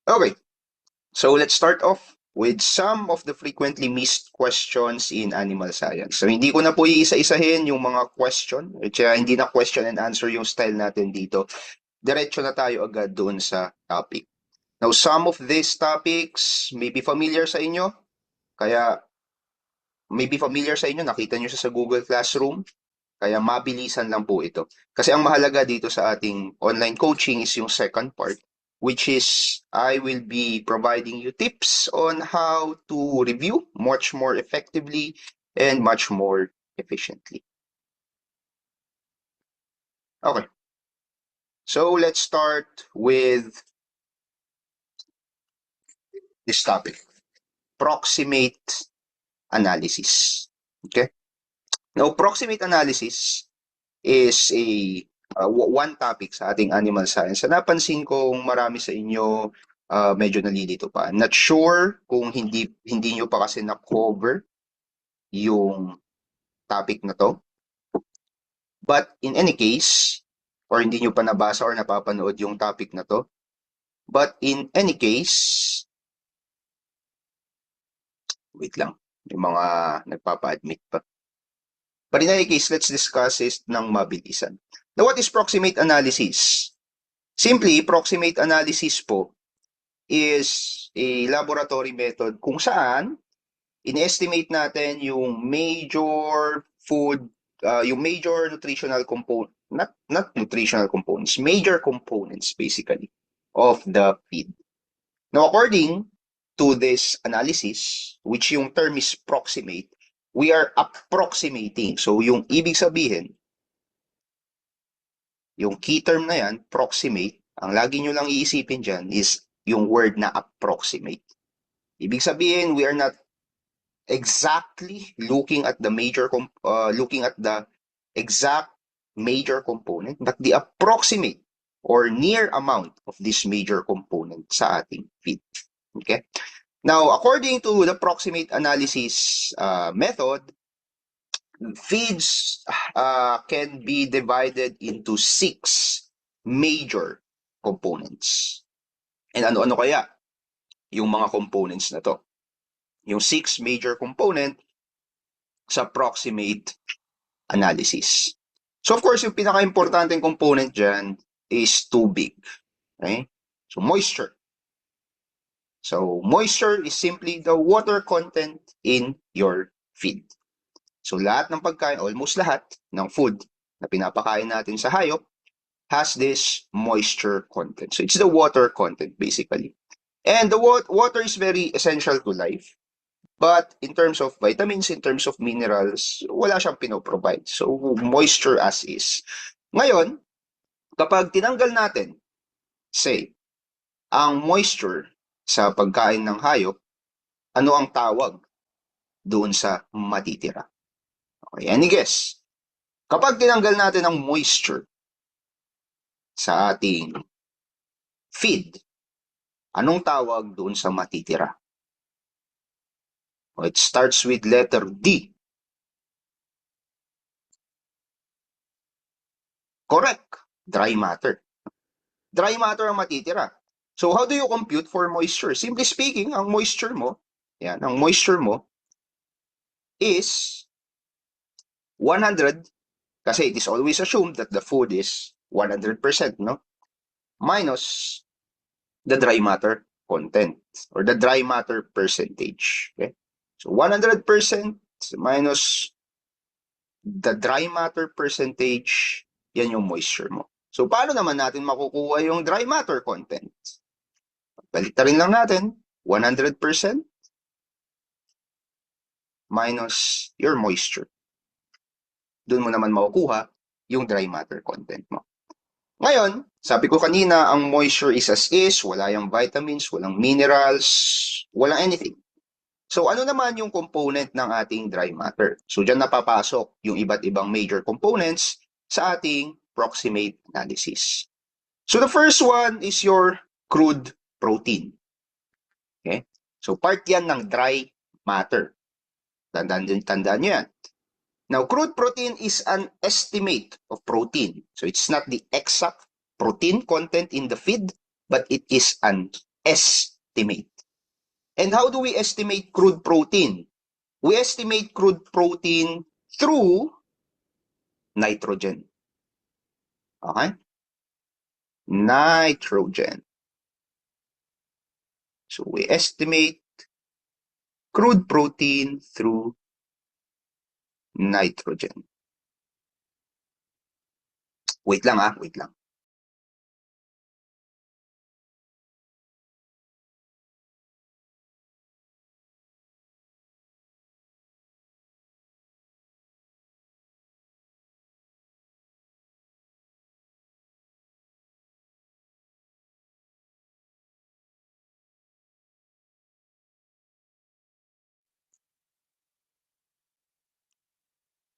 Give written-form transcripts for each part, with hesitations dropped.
Okay, so let's start off with some of the frequently missed questions in animal science. So hindi ko na po iisa-isahin yung mga question, kaya hindi na question and answer yung style natin dito. Diretso na tayo agad doon sa topic. Now, some of these topics may be familiar sa inyo, kaya nakita nyo siya sa Google Classroom, kaya mabilisan lang po ito. Kasi ang mahalaga dito sa ating online coaching is yung second part, which is I will be providing you tips on how to review much more effectively and much more efficiently. Okay, so let's start with this topic, proximate analysis. Okay, now proximate analysis is one topic sa ating animal science. Sa napansin kong marami sa inyo medyo nalilito pa. I'm not sure kung hindi nyo pa kasi na-cover yung topic na to. But in any case, or hindi nyo pa nabasa or napapanood yung topic na to. But in any case, wait lang, may mga nagpapa-admit pa. But in any case, let's discuss it ng mabilisan. Now, what is proximate analysis? Simply, proximate analysis po is a laboratory method kung saan in-estimate natin yung major food, yung major nutritional component, not nutritional components, major components basically of the feed. Now, according to this analysis, which yung term is proximate, we are approximating. So, yung ibig sabihin, yung key term na yan, proximate, ang lagi nyo lang iisipin dyan is yung word na approximate. Ibig sabihin, we are not exactly looking at the exact major component, but the approximate or near amount of this major component sa ating feed. Okay? Now, according to the proximate analysis method, feeds can be divided into 6 major components. And ano-ano kaya yung mga components na to? Yung 6 major component sa proximate analysis. So of course, yung pinaka-importanteng component dyan is tubig. Okay? So moisture. So moisture is simply the water content in your feed. So lahat ng pagkain, almost lahat ng food na pinapakain natin sa hayop has this moisture content. So it's the water content basically. And the water is very essential to life. But in terms of vitamins, in terms of minerals, wala siyang pinoprovide. So moisture as is. Ngayon, kapag tinanggal natin, say, ang moisture sa pagkain ng hayop, ano ang tawag doon sa matitira? Okay, any guess? Kapag tinanggal natin ang moisture sa ating feed, anong tawag doon sa matitira? It starts with letter D. Correct. Dry matter. Dry matter ang matitira. So how do you compute for moisture? Simply speaking, ang moisture mo is 100 kasi it is always assumed that the food is 100%, no? Minus the dry matter content or the dry matter percentage. Okay? So 100% minus the dry matter percentage, yan yung moisture mo. So paano naman natin makukuha yung dry matter content? Baliktarin lang natin, 100% minus your moisture. Doon mo naman makukuha yung dry matter content mo. Ngayon, sabi ko kanina, ang moisture is as is, wala yung vitamins, walang minerals, walang anything. So ano naman yung component ng ating dry matter? So dyan napapasok yung iba't ibang major components sa ating proximate analysis. So the first one is your crude protein. Okay? So part yan ng dry matter. Tandaan nyo yan. Now, crude protein is an estimate of protein. So it's not the exact protein content in the feed, but it is an estimate. And how do we estimate crude protein? We estimate crude protein through nitrogen. Okay? Nitrogen. So we estimate crude protein through nitrogen. Wait lang wait lang.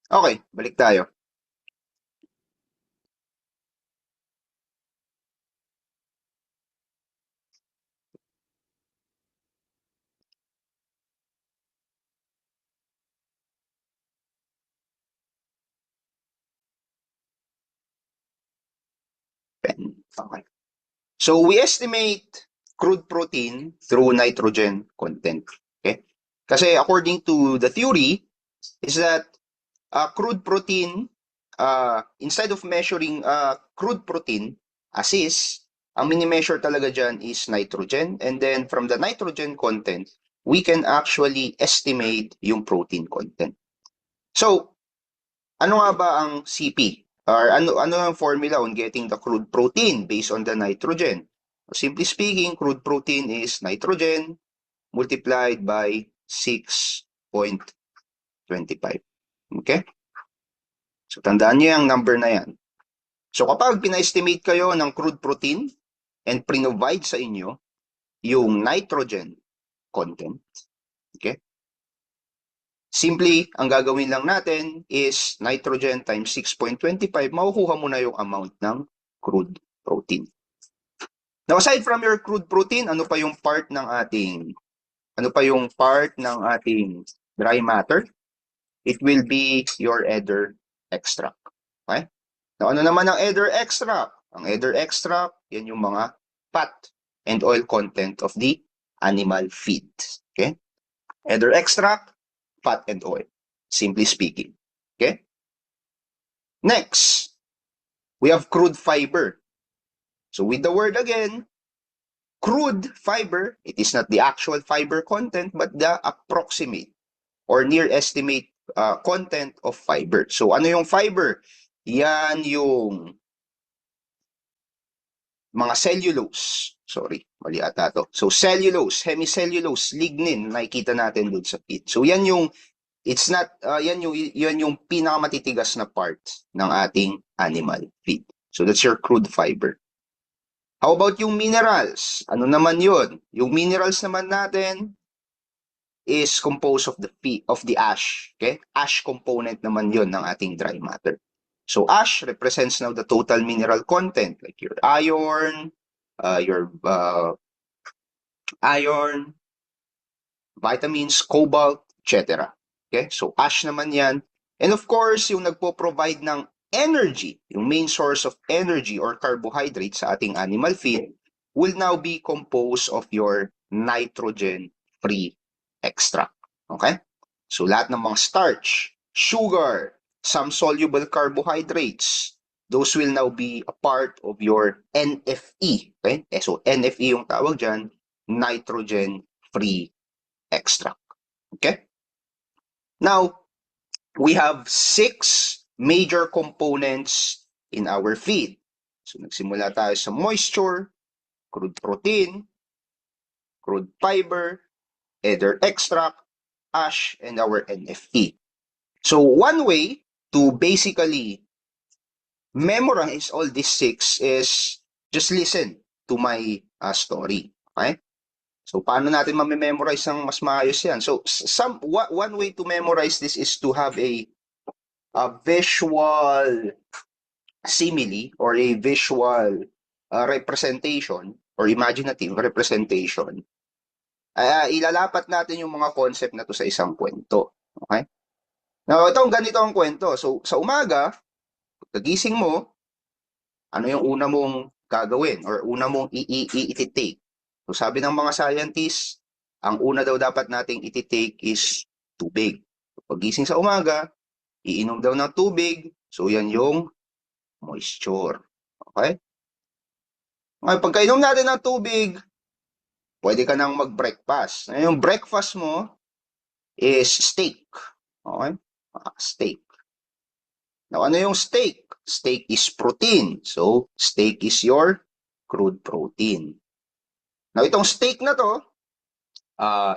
Okay, balik tayo. Okay. So we estimate crude protein through nitrogen content. Okay? Kasi according to the theory is that crude protein, instead of measuring crude protein as is, ang mini-measure talaga dyan is nitrogen. And then from the nitrogen content, we can actually estimate yung protein content. So, ano nga ba ang CP? Or ano ang formula on getting the crude protein based on the nitrogen? Simply speaking, crude protein is nitrogen multiplied by 6.25. Okay? So tandaan niyo yung number na yan. So kapag pina-estimate kayo ng crude protein and provide sa inyo yung nitrogen content, okay? Simply, ang gagawin lang natin is nitrogen times 6.25, makukuha mo na yung amount ng crude protein. Now, aside from your crude protein, ano pa yung part ng ating dry matter? It will be your ether extract. Okay? Now, ano naman ang ether extract? Ang ether extract, yan yung mga fat and oil content of the animal feed. Okay? Ether extract, fat and oil, simply speaking. Okay? Next, we have crude fiber. So with the word again, crude fiber, it is not the actual fiber content, but the approximate or near estimate content of fiber. So ano yung fiber? Yan yung mga cellulose. Sorry, mali ata to. So cellulose, hemicellulose, lignin, nakikita natin doon sa feed. So yan yung it's not yan yung pinakamatitigas na part ng ating animal feed. So that's your crude fiber. How about yung minerals? Ano naman yun? Yung minerals naman natin is composed of the ash. Okay? Ash component naman yun ng ating dry matter. So ash represents now the total mineral content like your iron, vitamins, cobalt, etc. Okay? So ash naman yan. And of course, yung nagpo-provide ng energy, yung main source of energy or carbohydrate sa ating animal feed will now be composed of your nitrogen-free extract. Okay? So lahat ng mga starch, sugar, some soluble carbohydrates, those will now be a part of your NFE. Okay? So NFE yung tawag dyan, nitrogen-free extract. Okay? Now, we have 6 major components in our feed. So nagsimula tayo sa moisture, crude protein, crude fiber, ether extract, ash, and our NFE. So one way to basically memorize all these 6 is just listen to my story. Okay? So paano natin ma-memorize ang mas maayos yan? So one way to memorize this is to have a visual simile or a visual representation or imaginative representation. Ilalapat natin yung mga concept na to sa isang kwento. Okay? Now, ganito ang kwento. So sa umaga, pagkagising mo, ano yung una mong gagawin or una mong i-take? So sabi ng mga scientists, ang una daw dapat nating iti-take is tubig. Pagising sa umaga, iinom daw ng tubig. So yan yung moisture. Okay? Ngayon, pagkainom natin ng tubig, pwede ka nang mag-breakfast. Yung breakfast mo is steak. Okay? Steak. Now, ano yung steak? Steak is protein. So, steak is your crude protein. Now, itong steak na to,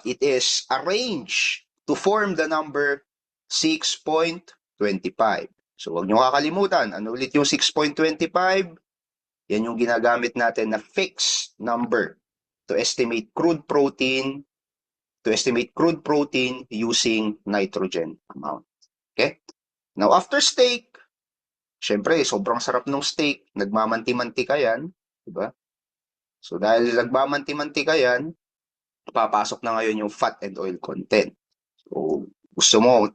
it is arranged to form the number 6.25. So, huwag nyo kakalimutan. Ano ulit yung 6.25? Yan yung ginagamit natin na fixed number to estimate crude protein using nitrogen amount. Okay? Now, after steak, syempre, sobrang sarap ng steak. Nagmamanti-mantika yan. Diba? So, dahil nagmamanti-mantika yan, papasok na ngayon yung fat and oil content. So, gusto mo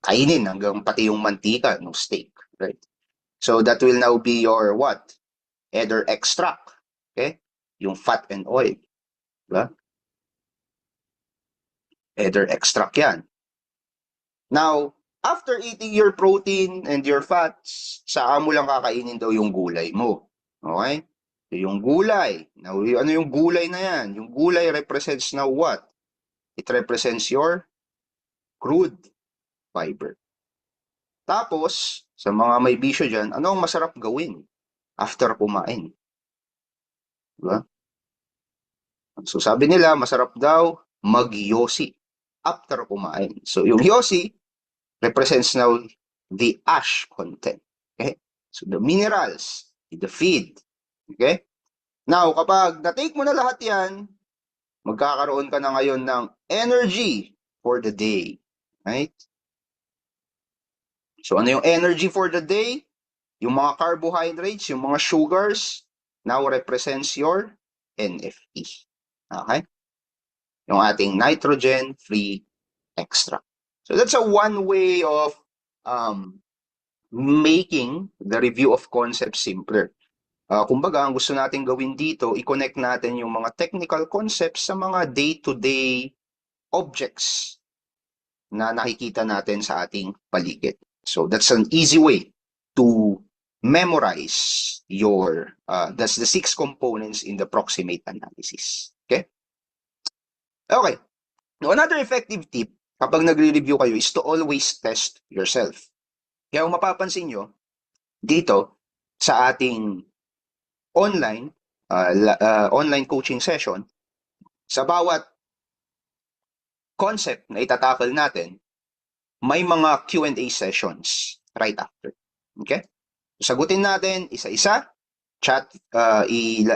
kainin hanggang pati yung mantika ng steak. Right? So, that will now be your what? Either extract. Okay? Yung fat and oil. Diba? Either extract yan. Now, after eating your protein and your fats, saan mo lang kakainin daw yung gulay mo. Okay? So, yung gulay. Now, ano yung gulay na yan? Yung gulay represents now what? It represents your crude fiber. Tapos, sa mga may bisyo dyan, ano ang masarap gawin after kumain? Diba? So, sabi nila, masarap daw mag-yosi after kumain. So, yung yosi represents now the ash content. Okay? So, the minerals, the feed. Okay? Now, kapag na-take mo na lahat yan, magkakaroon ka na ngayon ng energy for the day. Right? So, ano yung energy for the day? Yung mga carbohydrates, yung mga sugars, now represents your NFE. Okay? Yung ating nitrogen-free extract. So, that's a one way of making the review of concepts simpler. Kumbaga, ang gusto natin gawin dito, i-connect natin yung mga technical concepts sa mga day-to-day objects na nakikita natin sa ating paligid. So, that's an easy way to memorize that's the 6 components in the proximate analysis. Okay? Okay. Now, another effective tip kapag nagre-review kayo is to always test yourself. Kaya kung mapapansin nyo, dito sa ating online coaching session, sa bawat concept na itatakal natin, may mga Q&A sessions right after. Okay? Sagutin natin isa-isa,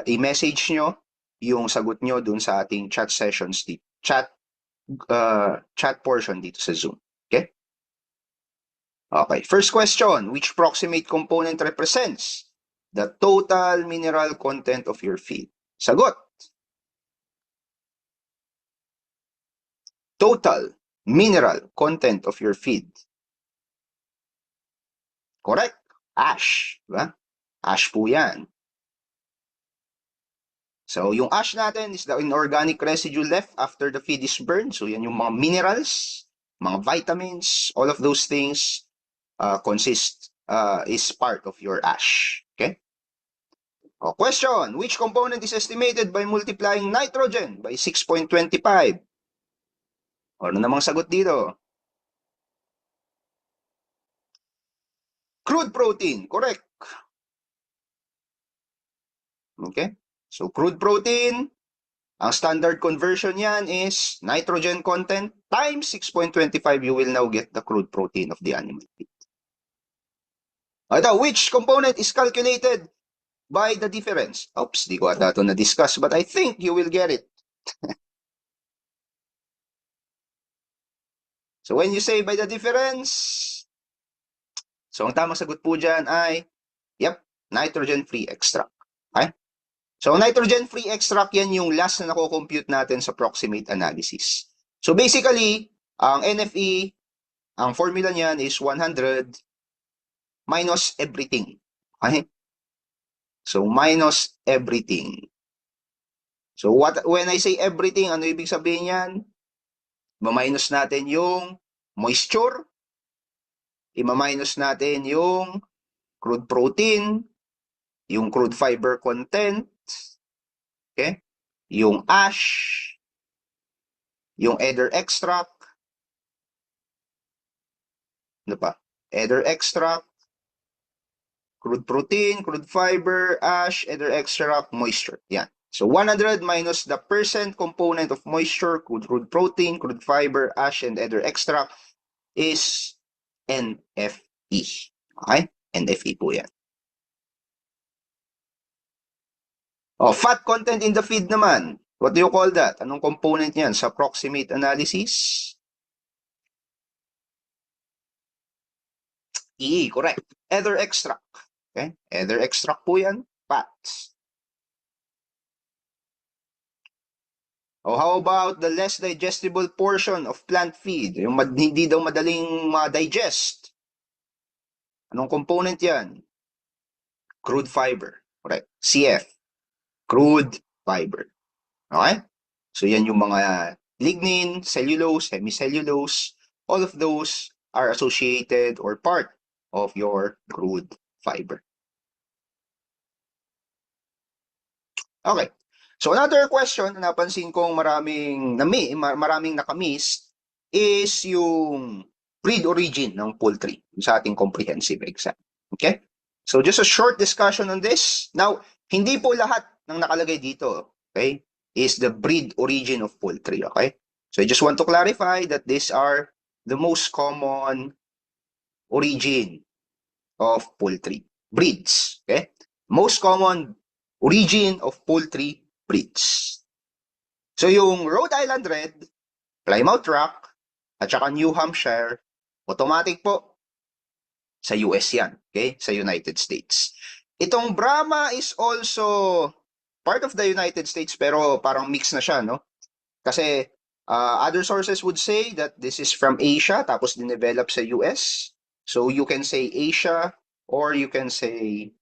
i-message nyo yung sagot nyo dun sa ating chat sessions dito, chat portion dito sa Zoom. Okay? Okay, first question, which proximate component represents the total mineral content of your feed? Sagot. Total mineral content of your feed. Correct? Ash. Diba? Ash po yan. So, yung ash natin is the inorganic residue left after the feed is burned. So, yan yung mga minerals, mga vitamins, all of those things is part of your ash. Okay? Question, which component is estimated by multiplying nitrogen by 6.25? Ano namang sagot dito? Crude protein, correct. Okay? So, crude protein, ang standard conversion yan is nitrogen content times 6.25. You will now get the crude protein of the animal feed. Ito, which component is calculated by the difference? Oops, di ko ata ito na-discuss, but I think you will get it. So, when you say by the difference, so ang tamang sagot po dyan ay, nitrogen-free extract. Okay? So, nitrogen-free extract, yan yung last na nako-compute natin sa proximate analysis. So, basically, ang NFE, ang formula niyan is 100 minus everything. Okay? So, minus everything. So when I say everything, ano ibig sabihin yan? Ma-minus natin yung moisture, i-minus natin yung crude protein, yung crude fiber content, okay? Yung ash, yung ether extract, ano pa? Ether extract, crude protein, crude fiber, ash, ether extract, moisture. Yan. So 100 minus the percent component of moisture, crude protein, crude fiber, ash, and ether extract is NFE. Okay? NFE po yan. Oh, fat content in the feed naman. What do you call that? Anong component niyan sa proximate analysis? E, correct. Ether extract. Okay? Ether extract po yan. Fats. Oh, how about the less digestible portion of plant feed? Yung hindi daw madaling ma-digest. Anong component yan? Crude fiber. Correct. CF. Crude fiber. Okay? So yan yung mga lignin, cellulose, hemicellulose. All of those are associated or part of your crude fiber. Okay. So another question na napansin kong maraming nakamiss is yung breed origin ng poultry sa ating comprehensive exam. Okay? So just a short discussion on this. Now, hindi po lahat ng nakalagay dito, okay, is the breed origin of poultry, okay? So I just want to clarify that these are the most common origin of poultry breeds, okay? Most common origin of poultry breeds. So yung Rhode Island Red, Plymouth Rock, at saka New Hampshire, automatic po sa US yan, okay? Sa United States. Itong Brahma is also part of the United States pero parang mix na siya, no? Kasi other sources would say that this is from Asia tapos dinevelop sa US. So you can say Asia or you can say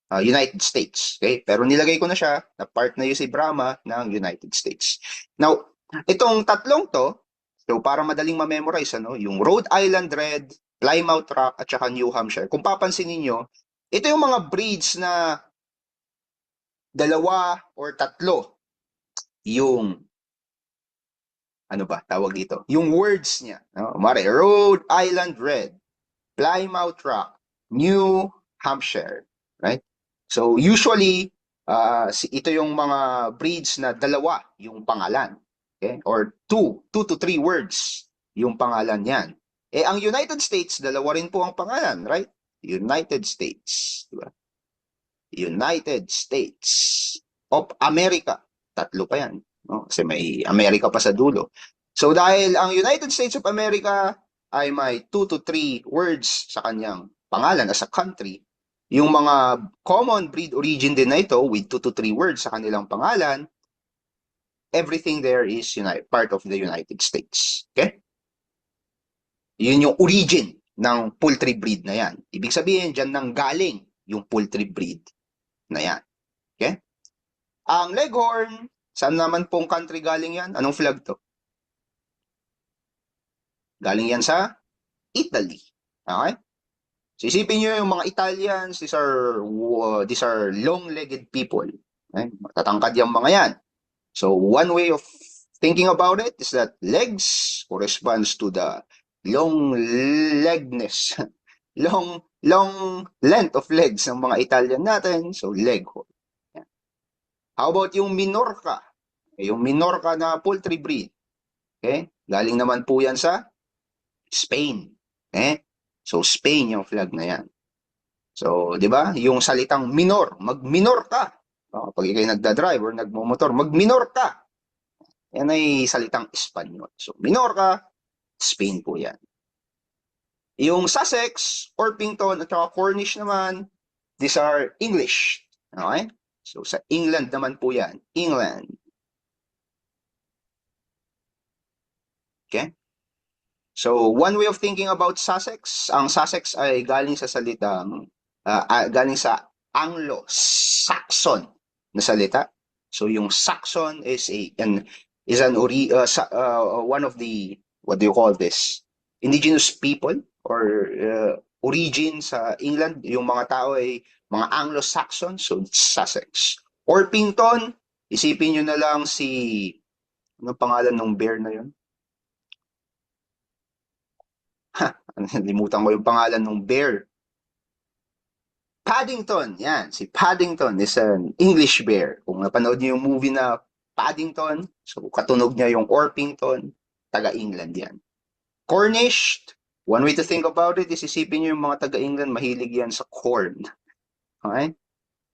United States. Okay? Pero nilagay ko na siya na part na yung si Brahma ng United States. Now, itong tatlong to, so para madaling ma-memorize, ano, yung Rhode Island Red, Plymouth Rock, at saka New Hampshire. Kung papansin niyo, ito yung mga breeds na dalawa or tatlo yung ano ba tawag dito? Yung words niya. No? Mare, Rhode Island Red, Plymouth Rock, New Hampshire. Right? So usually, ito yung mga breeds na dalawa yung pangalan. Okay? Or two to three words yung pangalan yan. Eh, ang United States, dalawa rin po ang pangalan, right? United States. Diba? United States of America. Tatlo pa yan. No? Kasi may America pa sa dulo. So dahil ang United States of America ay may 2 to 3 words sa kanyang pangalan as a country, yung mga common breed origin din na ito with 2 to 3 words sa kanilang pangalan, everything there is part of the United States. Okay? Yun yung origin ng poultry breed na yan. Ibig sabihin, dyan nang galing yung poultry breed na yan. Okay? Ang Leghorn, saan naman pong country galing yan? Anong flag to? Galing yan sa Italy. Okay? So isipin nyo yung mga Italians, these are long-legged people. Okay? Matatangkad yung mga yan. So one way of thinking about it is that legs corresponds to the long-legness, long length of legs ng mga Italian natin. So Leghorn. How about yung Minorca? Yung Minorca na poultry breed. Okay? Galing naman po yan sa Spain. Okay? So Spain yung flag na yan. So, di ba? Yung salitang minor, mag-minor ka. Pag ikay nagda-drive or nagmumotor, mag-minor ka. Yan ay salitang Espanyol. So, Minorca, Spain po yan. Yung Sussex, Orpington, at saka Cornish naman, these are English. Okay? So, sa England naman po yan. England. Okay? So, one way of thinking about Sussex, ang Sussex ay galing sa salitang, galing sa Anglo-Saxon na salita. So yung Saxon is one of the, what do you call this? Indigenous people or origin sa England. Yung mga tao ay mga Anglo-Saxon, so Sussex. Orpington, isipin nyo na lang si, ano pangalan ng bear na yun? Limutan ko yung pangalan ng bear. Paddington, yan. Si Paddington is an English bear. Kung napanood niyo yung movie na Paddington, so katunog niya yung Orpington, taga-England yan. Cornish, one way to think about it is isipin niyo yung mga taga-England, mahilig yan sa corn. Okay?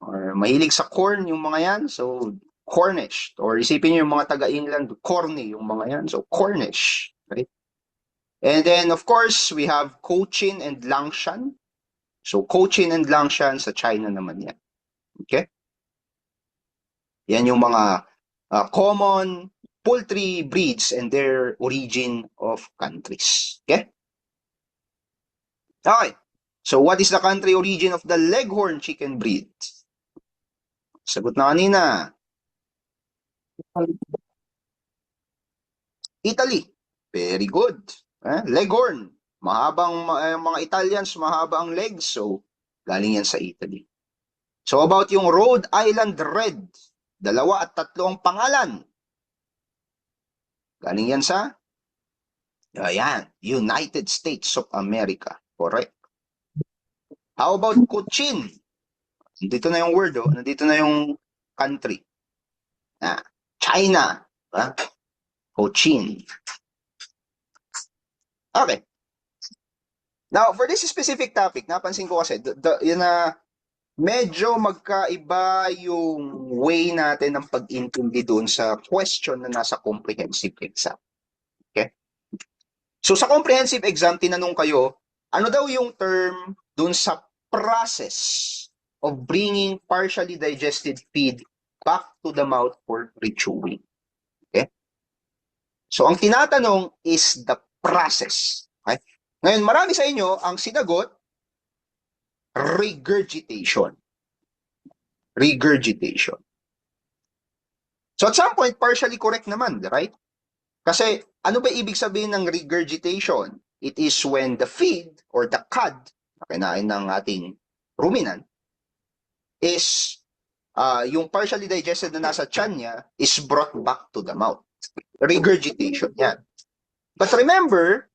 Or mahilig sa corn yung mga yan, so Cornish. Or isipin niyo yung mga taga-England, corny yung mga yan, so Cornish. Right? And then, of course, we have Cochin and Langshan. So, Cochin and Langshan sa China naman yan. Okay? Yan yung mga common poultry breeds and their origin of countries. Okay? Okay. So, what is the country origin of the Leghorn chicken breed? Sagot na kanina. Italy. Very good. Leghorn. Mahabang mga Italians, mahaba ang legs. So, galing yan sa Italy. So, about yung Rhode Island Red. 2 at 3 ang pangalan. Galing yan sa United States of America. Correct. How about Cochin? Nandito na yung word, nandito na yung country. China. Cochin. Okay. Now, for this specific topic, napansin ko kasi, yun na medyo magkaiba yung way natin ng pag-intindi doon sa question na nasa comprehensive exam. Okay? So, sa comprehensive exam, tinanong kayo, ano daw yung term doon sa process of bringing partially digested feed back to the mouth for rechewing? Okay? So, ang tinatanong is the process. Okay? Ngayon, marami sa inyo ang sinagot, regurgitation. Regurgitation. So, at some point, partially correct naman, right? Kasi, ano ba ibig sabihin ng regurgitation? It is when the feed or the cud na kinain ng ating ruminant is yung partially digested na nasa tiyan niya is brought back to the mouth. Regurgitation yan. But remember,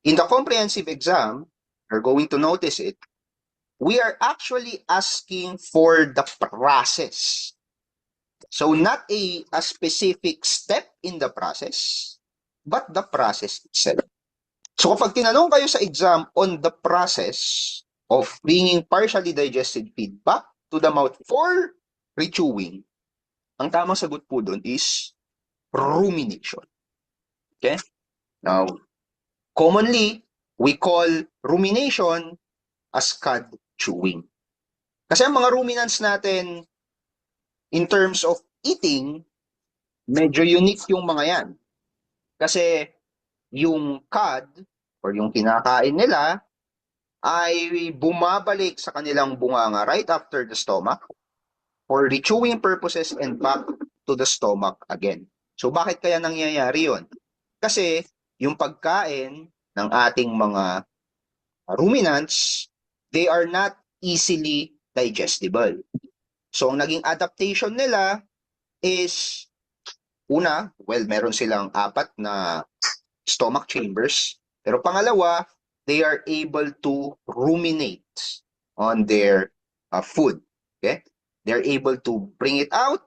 in the comprehensive exam, you're going to notice it, we are actually asking for the process. So not a specific step in the process, but the process itself. So kapag tinanong kayo sa exam on the process of bringing partially digested feed back to the mouth for rechewing, ang tamang sagot po doon is rumination. Okay? Now, commonly, we call rumination as cud chewing. Kasi ang mga ruminants natin, in terms of eating, medyo unique yung mga yan. Kasi yung cud, or yung kinakain nila, ay bumabalik sa kanilang bunganga right after the stomach for rechewing purposes and back to the stomach again. So bakit kaya nangyayari yon? Kasi yung pagkain ng ating mga ruminants, they are not easily digestible. So ang naging adaptation nila is, una, well, meron silang 4 na stomach chambers. Pero pangalawa, they are able to ruminate on their food. Okay? They're able to bring it out,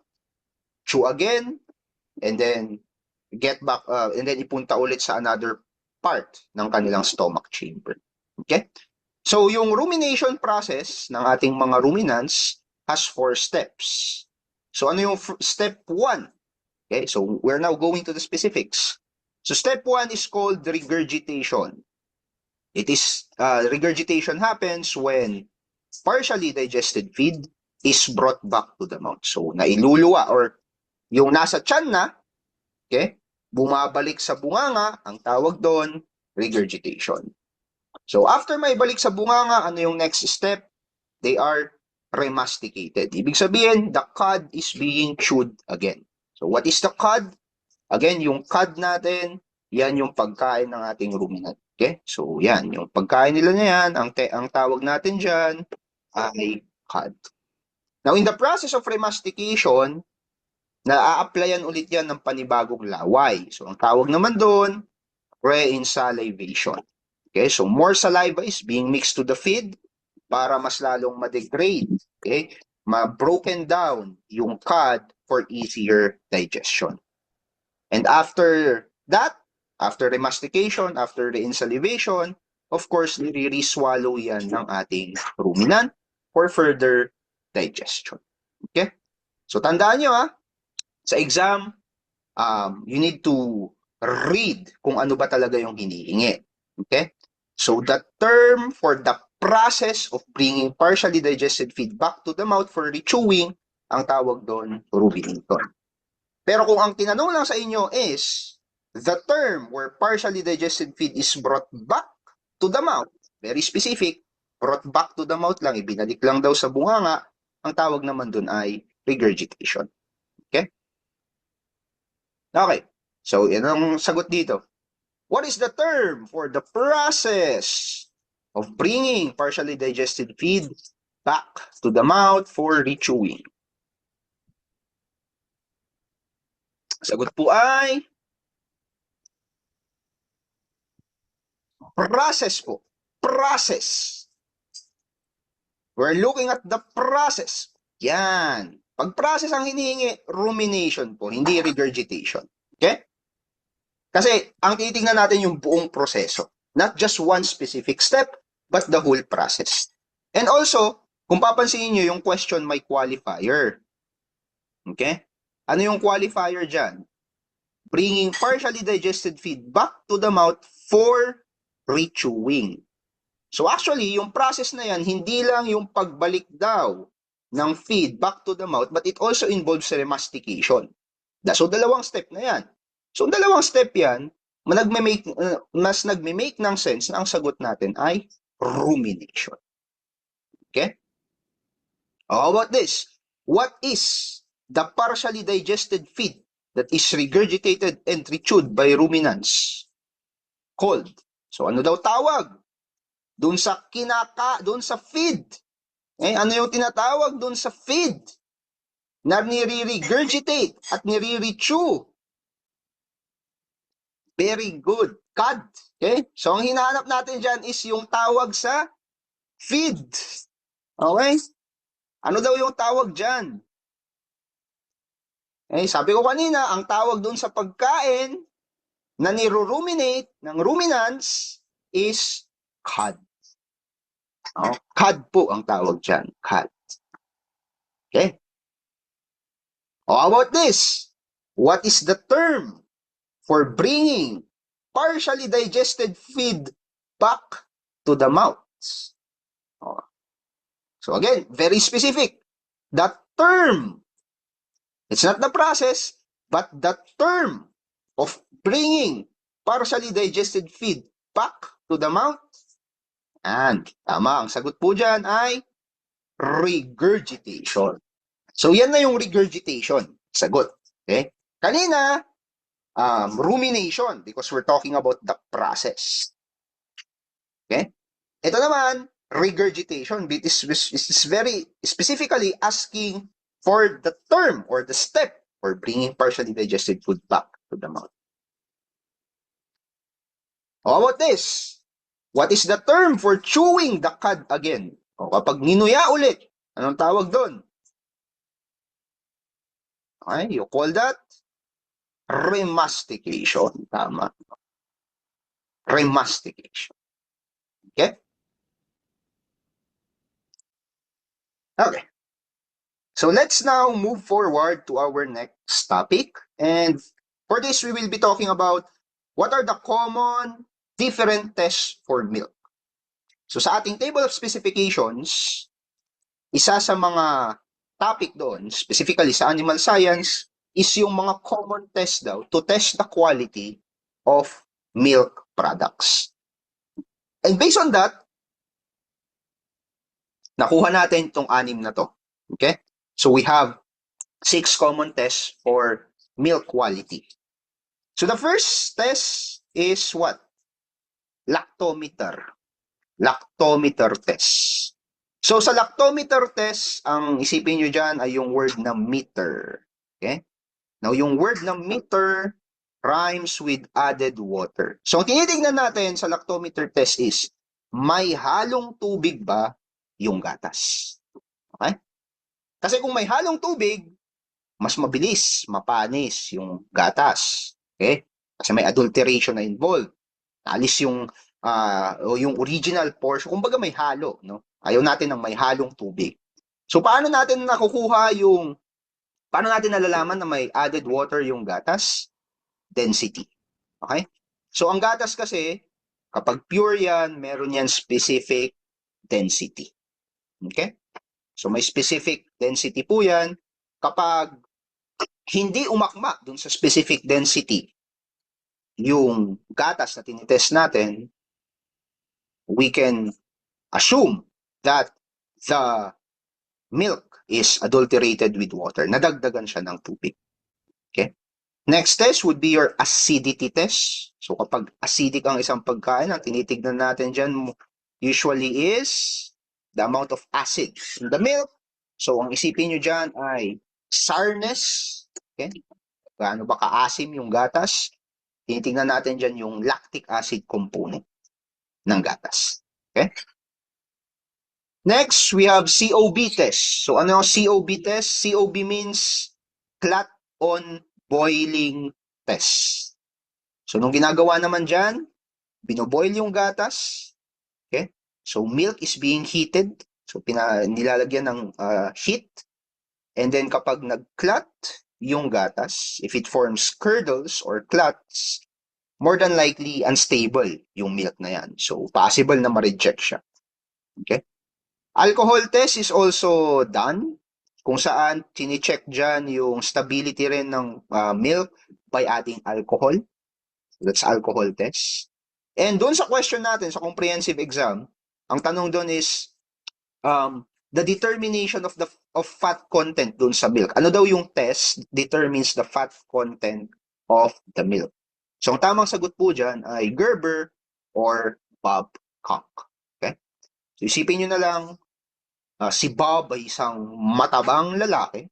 chew again, and then get back, and then ipunta ulit sa another part ng kanilang stomach chamber. Okay? So, yung rumination process ng ating mga ruminants has 4 steps. So, ano yung step 1? Okay, so we're now going to the specifics. So, step 1 is called regurgitation. It is, regurgitation happens when partially digested feed is brought back to the mouth. So, nailuluwa or yung nasa tiyan na, okay, bumabalik sa bunganga, ang tawag doon, regurgitation. So, after may balik sa bunganga, ano yung next step? They are remasticated. Ibig sabihin, the cud is being chewed again. So what is the cud? Again, yung cud natin, yan yung pagkain ng ating ruminant. Okay? So yan, yung pagkain nila na yan, ang tawag natin dyan ay cud. Now, in the process of remastication, na-a-applyan ulit yan ng panibagong laway. So ang tawag naman doon, re-insalivation. Okay? So more saliva is being mixed to the feed para mas lalong ma-degrade, okay? Ma-broken down yung cud for easier digestion. And after that, after remastication, after the insalivation, of course, nire-swallow yan ng ating ruminant for further digestion. Okay? So tandaan nyo sa exam, you need to read kung ano ba talaga yung hinihingi. Okay? So the term for the process of bringing partially digested feed back to the mouth for rechewing, ang tawag doon, rumination. Pero kung ang tinanong lang sa inyo is, the term where partially digested feed is brought back to the mouth, very specific, brought back to the mouth lang, ibinalik lang daw sa bunganga, ang tawag naman doon ay regurgitation. Okay? Okay. So, yan ang sagot dito. What is the term for the process of bringing partially digested feed back to the mouth for rechewing? Sagot po ay process po. Process. We're looking at the process. Yan. Pag process ang hinihingi, rumination po, hindi regurgitation. Okay? Kasi ang titingnan natin yung buong proseso. Not just one specific step, but the whole process. And also, kung papansinin nyo, yung question may qualifier. Okay? Ano yung qualifier dyan? Bringing partially digested feed back to the mouth for rechewing. So actually, yung process na yan, hindi lang yung pagbalik daw ng feed back to the mouth, but it also involves remastication. So dalawang step na yan. So dalawang step yan, mas nagme-make ng sense na ang sagot natin ay rumination. Okay? How about this? What is the partially digested feed that is regurgitated and rechewed by ruminants called? So ano daw tawag? Doon sa feed. Ano yung tinatawag doon sa feed na nire-regurgitate at nire-rechew? Very good. Cud. Okay? So, ang hinahanap natin dyan is yung tawag sa feed. Okay? Ano daw yung tawag dyan? Okay? Sabi ko kanina, ang tawag dun sa pagkain na niro-ruminate ng ruminants is cud. Cud po ang tawag dyan. Cud. Okay? How about this? What is the term for bringing partially digested feed back to the mouth? So again, very specific. That term, it's not the process, but the term of bringing partially digested feed back to the mouth. And tama, ang sagot po dyan ay regurgitation. So yan na yung regurgitation. Sagot. Okay? Kanina, rumination because we're talking about the process. Okay? Ito naman, regurgitation. It is very specifically asking for the term or the step for bringing partially digested food back to the mouth. How about this? What is the term for chewing the cud again? O kapag ninuya ulit, anong tawag doon? Okay, you call that remastication. Tama. Remastication. Okay? Okay. So let's now move forward to our next topic. And for this, we will be talking about what are the common different tests for milk. So sa ating table of specifications, isa sa mga topic doon, specifically sa animal science, is yung mga common test daw to test the quality of milk products. And based on that, Nakuha natin itong 6 na to. Okay? So we have 6 common tests for milk quality. So the first test is what? Lactometer. Lactometer test. So sa lactometer test, ang isipin nyo dyan ay yung word na meter. Okay? Now, yung word na meter rhymes with added water. So, ang tinitignan natin sa lactometer test is, may halong tubig ba yung gatas? Okay? Kasi kung may halong tubig, mas mabilis, mapanis yung gatas. Okay? Kasi may adulteration na involved. Alis yung original portion. Kumbaga may halo. No? Ayaw natin ng may halong tubig. So, paano natin nalalaman na may added water yung gatas? Density. Okay? So, ang gatas kasi, kapag pure yan, meron yan specific density. Okay? So, may specific density po yan. Kapag hindi umakma dun sa specific density yung gatas na tinitest natin, we can assume that the milk is adulterated with water. Nadagdagan siya ng tubig. Okay? Next test would be your acidity test. So kapag acidic ang isang pagkain, ang tinitignan natin dyan usually is the amount of acid in the milk. So ang isipin nyo dyan ay sourness. Okay? Gaano ba kaasim yung gatas? Tinitignan natin dyan yung lactic acid component ng gatas. Okay? Next, we have COB test. So ano yung COB test? COB means clot on boiling test. So nung ginagawa naman dyan, binoboil yung gatas. Okay? So milk is being heated. So nilalagyan ng heat. And then kapag nag-clot yung gatas, if it forms curdles or clots, more than likely unstable yung milk na yan. So possible na ma-reject siya. Okay? Alcohol test is also done kung saan chine-check dyan yung stability rin ng milk by adding alcohol. That's alcohol test. And doon sa question natin, sa comprehensive exam, ang tanong doon is the determination of fat content doon sa milk. Ano daw yung test determines the fat content of the milk? So ang tamang sagot po dyan ay Gerber or Babcock. Okay? So isipin nyo na lang, si Bob ay isang matabang lalaki.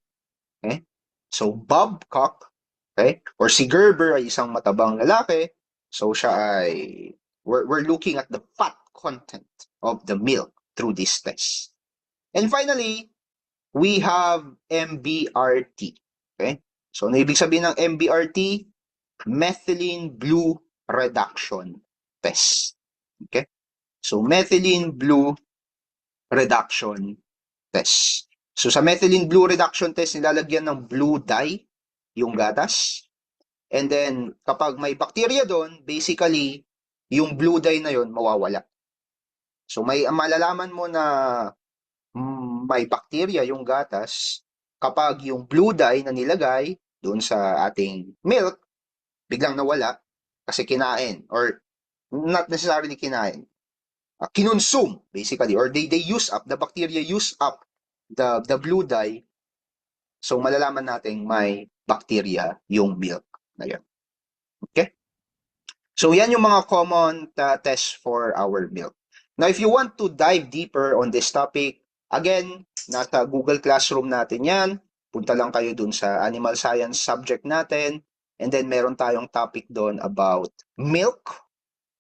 Okay? So Babcock, okay? Or si Gerber ay isang matabang lalaki. So siya ay, we're looking at the fat content of the milk through this test. And finally, we have MBRT. Okay? So ano ibig sabihin ng MBRT? Methylene blue reduction test. Okay? So methylene blue reduction test. So sa methylene blue reduction test, nilalagyan ng blue dye yung gatas. And then, kapag may bacteria doon, basically, yung blue dye na yon mawawala. So malalaman mo na may bacteria yung gatas kapag yung blue dye na nilagay doon sa ating milk, biglang nawala kasi kinain or not necessarily kinain. Kinonsume, basically, or they use up, the bacteria use up the blue dye, so malalaman natin may bacteria yung milk na yun. Okay? So yan yung mga common tests for our milk. Now, if you want to dive deeper on this topic, again, nasa Google Classroom natin yan. Punta lang kayo dun sa animal science subject natin. And then meron tayong topic doon about milk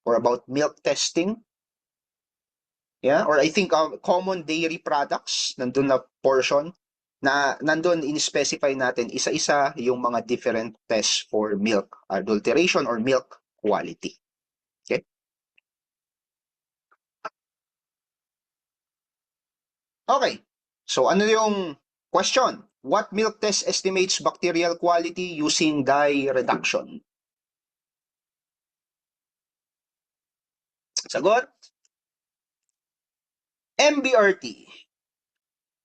or about milk testing. Yeah, or I think common dairy products, nandun na portion na nandun in-specify natin isa-isa yung mga different tests for milk adulteration or milk quality. Okay? Okay. So ano yung question? What milk test estimates bacterial quality using dye reduction? Sagot? MBRT.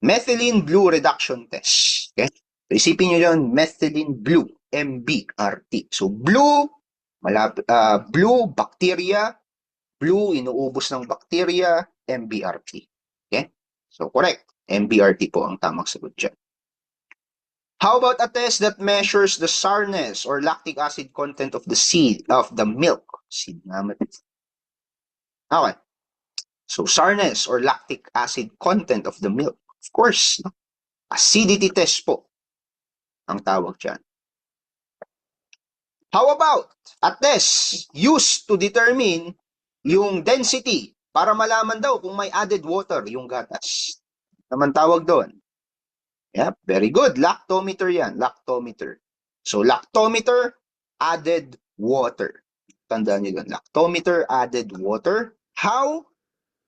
Methylene blue reduction test. Okay? So isipin nyo yun, methylene blue, MBRT. So blue, blue, bacteria, blue, inuubos ng bacteria, MBRT. Okay? So, correct. MBRT po ang tamang sagot dyan. How about a test that measures the sourness or lactic acid content of the milk? Seed naman. Okay. So, sourness or lactic acid content of the milk. Of course, no? Acidity test po ang tawag dyan. How about a test used to determine yung density para malaman daw kung may added water yung gatas? Naman tawag doon. Yep, very good. Lactometer yan. Lactometer. So, lactometer, added water. Tandaan nyo doon. Lactometer, added water. How?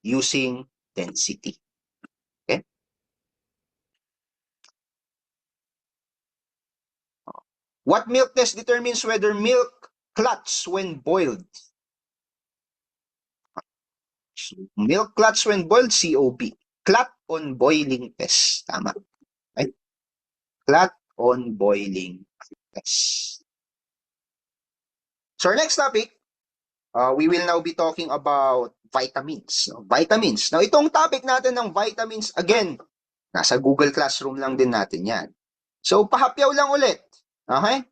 Using density. Okay? What milk test determines whether milk clots when boiled? Milk clots when boiled, COB. Clot on boiling test. Tama. Right? Clot on boiling test. So our next topic, we will now be talking about vitamins. No? Vitamins. Now, itong topic natin ng vitamins, again, nasa Google Classroom lang din natin yan. So, pahapyaw lang ulit. Okay?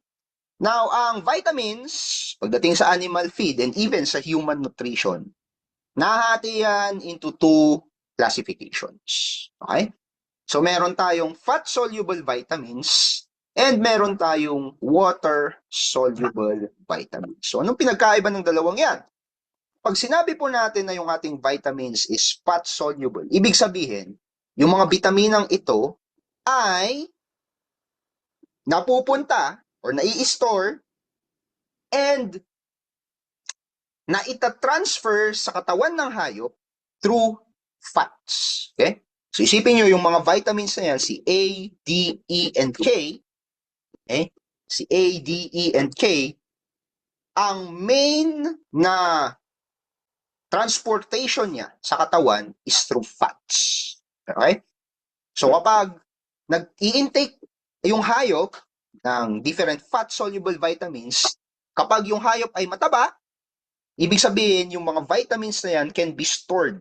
Now, ang vitamins, pagdating sa animal feed and even sa human nutrition, nahati yan into two classifications. Okay? So, meron tayong fat-soluble vitamins and meron tayong water-soluble vitamins. So, anong pinagkaiba ng dalawang yan? Pag sinabi po natin na yung ating vitamins is fat-soluble, ibig sabihin, yung mga bitaminang ito ay napupunta or nai-store and naita-transfer sa katawan ng hayop through fats. Okay? So isipin nyo yung mga vitamins na yan, si A, D, E, and K, okay? Si A, D, E, and K, ang main na transportation niya sa katawan is through fats. Okay? So kapag nag-i-intake yung hayop ng different fat-soluble vitamins, kapag yung hayop ay mataba, ibig sabihin yung mga vitamins na yan can be stored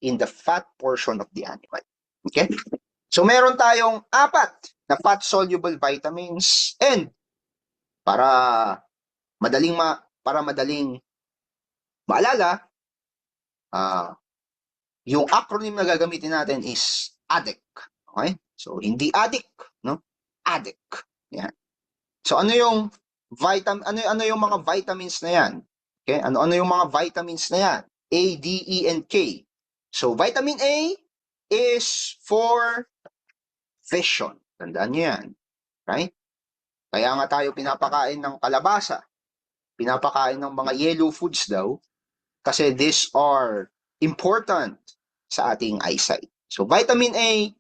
in the fat portion of the animal. Okay? So meron tayong 4 na fat-soluble vitamins and para madaling maalala, yung acronym na gagamitin natin is ADEC. Okay? So hindi addict, no? ADEC. Yan. So ano yung yung mga vitamins na yan? Okay? Ano yung mga vitamins na yan? A, D, E, and K. So vitamin A is for vision. Tandaan niyo yan. Right? Kaya nga tayo pinapakain ng kalabasa, pinapakain ng mga yellow foods daw, kasi these are important sa ating eyesight. So vitamin A,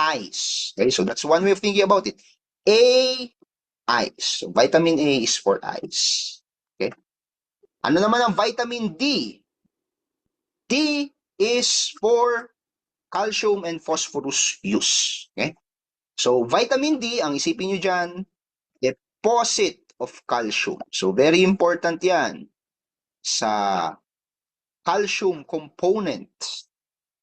eyes. Okay, so that's one way of thinking about it. A, eyes. So vitamin A is for eyes. Okay? Ano naman ang vitamin D? D is for calcium and phosphorus use. Okay? So vitamin D, ang isipin nyo dyan, deposit of calcium. So very important yan sa calcium component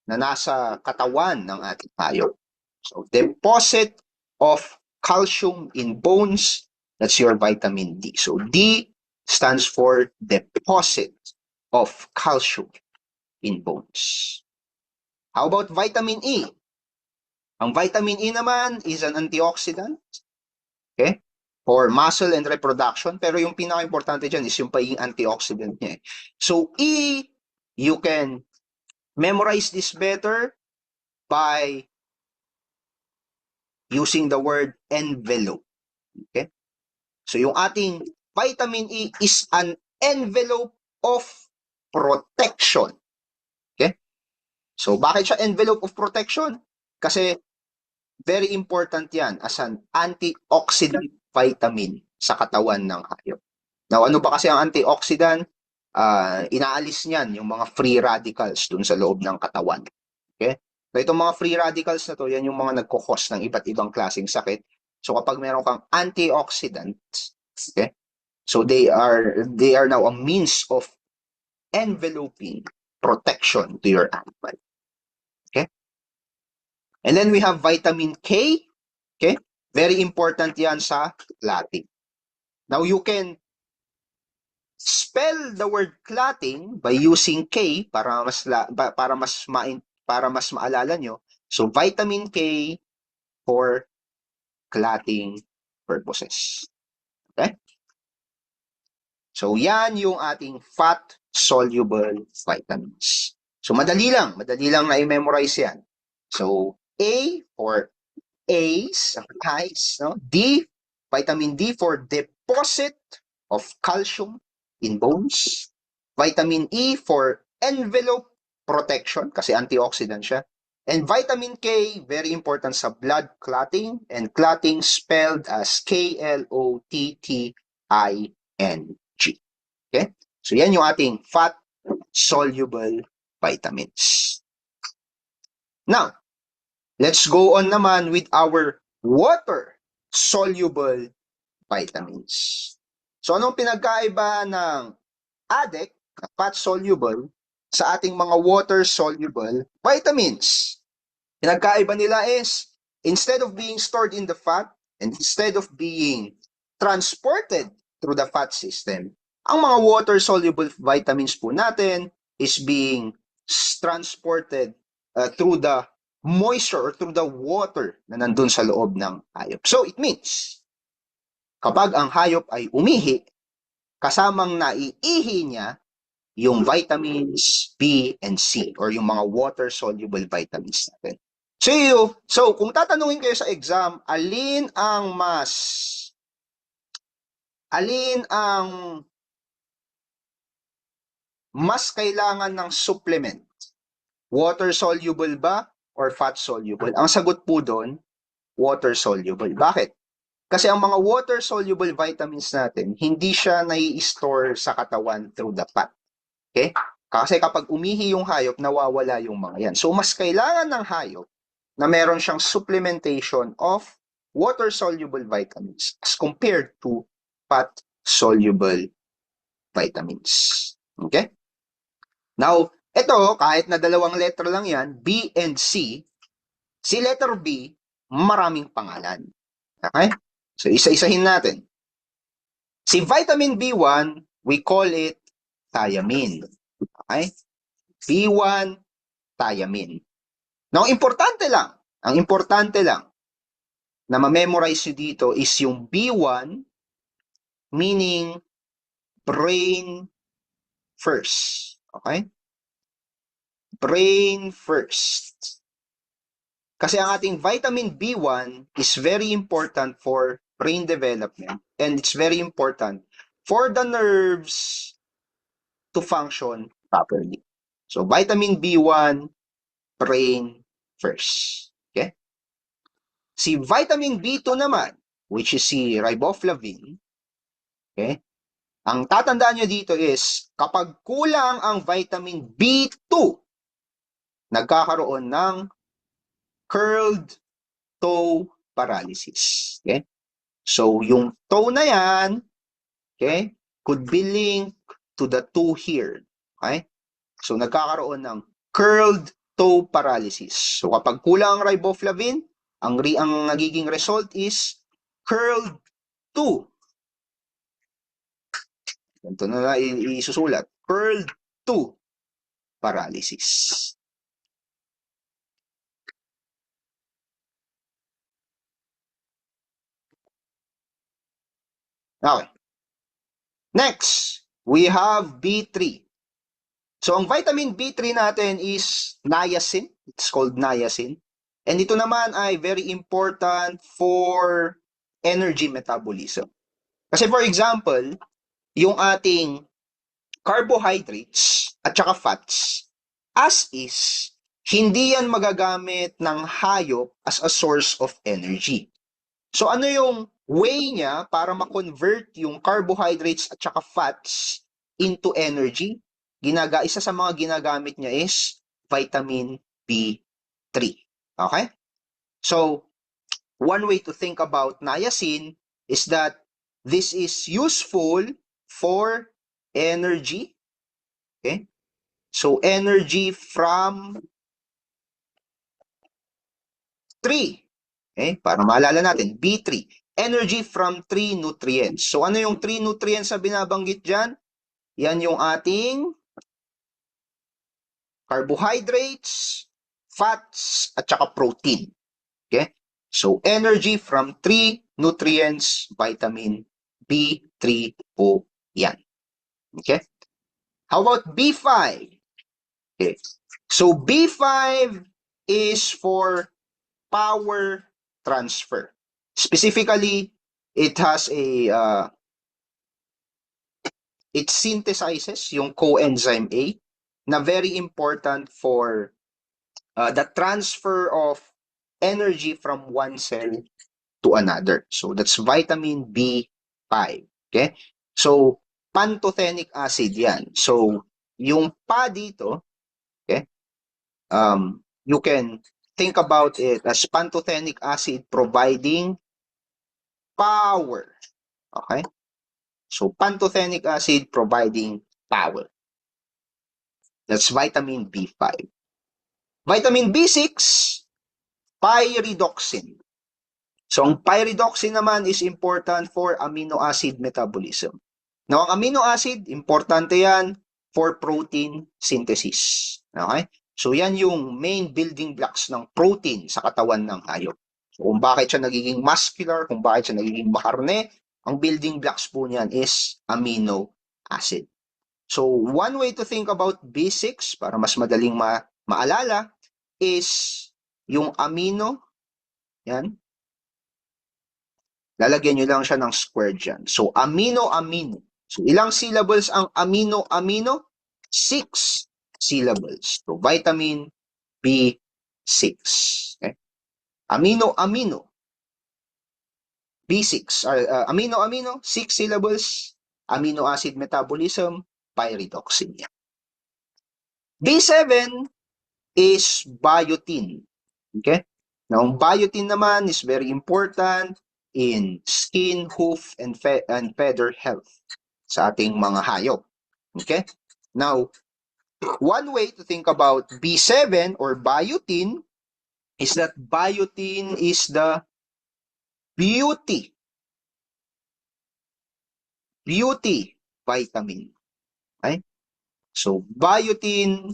na nasa katawan ng ating hayop. So deposit of calcium in bones, that's your vitamin D. So D stands for deposit of calcium in bones. How about vitamin E? Ang vitamin E naman is an antioxidant, okay, for muscle and reproduction. Pero yung pinaka-importante dyan is yung pagiging antioxidant niya. So E, you can memorize this better by using the word envelope. Okay? So yung ating vitamin E is an envelope of protection. Okay? So bakit siya envelope of protection? Kasi very important yan as an antioxidant vitamin sa katawan ng hayop. Now, ano ba kasi ang antioxidant? Inaalis niyan yung mga free radicals dun sa loob ng katawan. Okay? So itong mga free radicals na to, yan yung mga nagkukos ng iba't ibang klaseng sakit. So kapag meron kang antioxidant, okay? So they are now a means of enveloping protection to your animal. Okay? And then we have vitamin K. Okay? Very important yan sa clotting. Now, you can spell the word clotting by using K para mas maalala nyo. So vitamin K for clotting purposes. Okay? So yan yung ating fat soluble vitamins. So madali lang na i-memorize yan. So A for A's, no? D, vitamin D for deposit of calcium in bones. Vitamin E for envelope protection kasi antioxidant siya. And vitamin K, very important sa blood clotting, and clotting spelled as Klotting. Okay? So yan yung ating fat soluble vitamins. Now, let's go on naman with our water-soluble vitamins. So anong pinagkaiba ng ADEC, fat-soluble, sa ating mga water-soluble vitamins? Pinagkaiba nila is, instead of being stored in the fat, and instead of being transported through the fat system, ang mga water-soluble vitamins po natin is being transported through the moisture or through the water na nandun sa loob ng hayop. So it means, kapag ang hayop ay umihi, kasamang naiihi niya yung vitamins B and C or yung mga water-soluble vitamins natin. So kung tatanungin kayo sa exam, alin ang mas kailangan ng supplement? Water-soluble ba or fat-soluble? Ang sagot po doon, water-soluble. Bakit? Kasi ang mga water-soluble vitamins natin, hindi siya nai-store sa katawan through the fat. Okay? Kasi kapag umihi yung hayop, nawawala yung mga yan. So, mas kailangan ng hayop na meron siyang supplementation of water-soluble vitamins as compared to fat-soluble vitamins. Okay? Now, ito, kahit na dalawang letter lang yan, B and C, si letter B, maraming pangalan. Okay? So, isa-isahin natin. Si vitamin B1, we call it thiamine. Okay? B1, thiamine. Now, ang importante lang na ma-memorize nyo dito is yung B1, meaning brain first. Okay? Brain first. Kasi ang ating vitamin B1 is very important for brain development and it's very important for the nerves to function properly. So, vitamin B1, brain first. Okay? Si vitamin B2 naman, which is si riboflavin, okay? Ang tatandaan nyo dito is, kapag kulang ang vitamin B2, nagkakaroon ng curled toe paralysis. Okay? So, yung toe na yan, okay, could be linked to the toe here. Okay? So, nagkakaroon ng curled toe paralysis. So, kapag kulang ang riboflavin, ang nagiging result is curled toe. Ganito na isusulat. Curled toe paralysis. Okay. Next, we have B3. So, ang vitamin B3 natin is niacin. It's called niacin. And ito naman ay very important for energy metabolism. Kasi for example, yung ating carbohydrates at saka fats, as is, hindi yan magagamit ng hayop as a source of energy. So ano yung way niya para ma-convert yung carbohydrates at saka fats into energy? Isa sa mga ginagamit niya is vitamin B3. Okay? So, one way to think about niacin is that this is useful for energy. Okay? So, energy from 3. Okay? Para maalala natin, B3. Energy from 3 nutrients. So ano yung 3 nutrients na binabanggit dyan? Yan yung ating carbohydrates, fats, at saka protein. Okay? So energy from 3 nutrients, vitamin B3 po yan. Okay? How about B5? Okay. So B5 is for power transfer. Specifically, it has it synthesizes yung coenzyme A na very important for the transfer of energy from one cell to another. So that's vitamin B5. Okay? So pantothenic acid yan. So yung pa dito, okay? You can think about it as pantothenic acid providing power. Okay? So pantothenic acid providing power. That's vitamin B5. Vitamin B6, pyridoxine. So ang pyridoxine naman is important for amino acid metabolism. Now, ang amino acid, importante yan for protein synthesis. Okay? So yan yung main building blocks ng protein sa katawan ng hayop. So kung bakit siya nagiging muscular, kung bakit siya nagiging makarne, ang building blocks po niyan is amino acid. So one way to think about B6 para mas madaling maalala is yung amino, yan, lalagyan nyo lang siya ng square dyan. So amino-amino. So ilang syllables ang amino-amino? 6 syllables. So vitamin B6. Okay? Amino-amino. B6. Amino-amino, 6 syllables. Amino acid metabolism, pyridoxine. B7 is biotin. Okay? Now, biotin naman is very important in skin, hoof, and feather health sa ating mga hayop. Okay? Now, one way to think about B7 or biotin is that biotin is the beauty vitamin. Okay? So, biotin,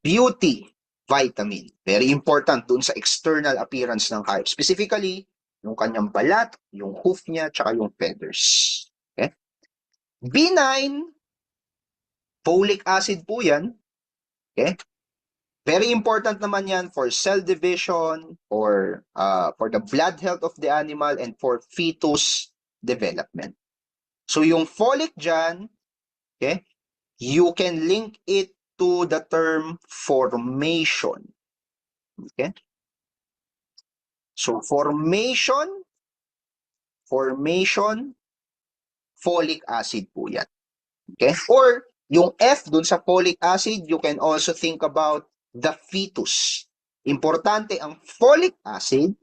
beauty vitamin. Very important dun sa external appearance ng hayop. Specifically, yung kanyang balat, yung hoof niya, tsaka yung feathers. Okay? B9, folic acid po yan. Okay? Very important naman yan for cell division, or for the blood health of the animal, and for fetus development. So yung folic dyan, okay, you can link it to the term formation. Okay? So formation, folic acid po yan. Okay? Or yung F dun sa folic acid, you can also think about the fetus. Importante ang folic acid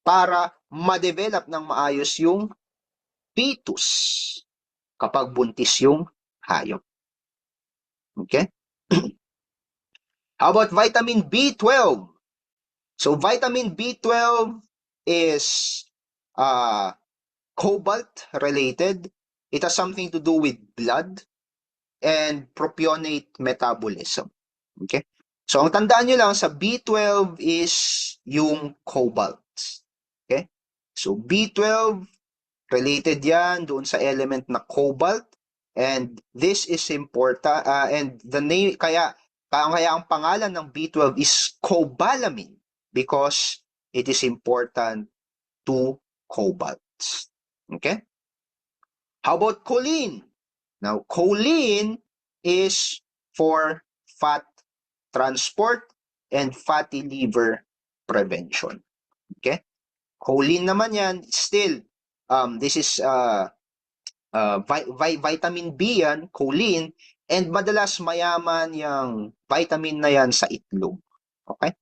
para ma-develop ng maayos yung fetus kapag buntis yung hayop. Okay? How about vitamin B12? So vitamin B12 is cobalt related. It has something to do with blood and propionate metabolism. Okay? So ang tandaan nyo lang sa B12 is yung cobalt. Okay? So B12 related yan doon sa element na cobalt, and this is important, and the name, kaya ang pangalan ng B12 is cobalamin because it is important to cobalt. Okay? How about choline? Now, choline is for fat transport and fatty liver prevention. Okay? Choline naman yan, still, this is vitamin B yan, choline, and madalas mayaman yung vitamin na yan sa itlog. Okay?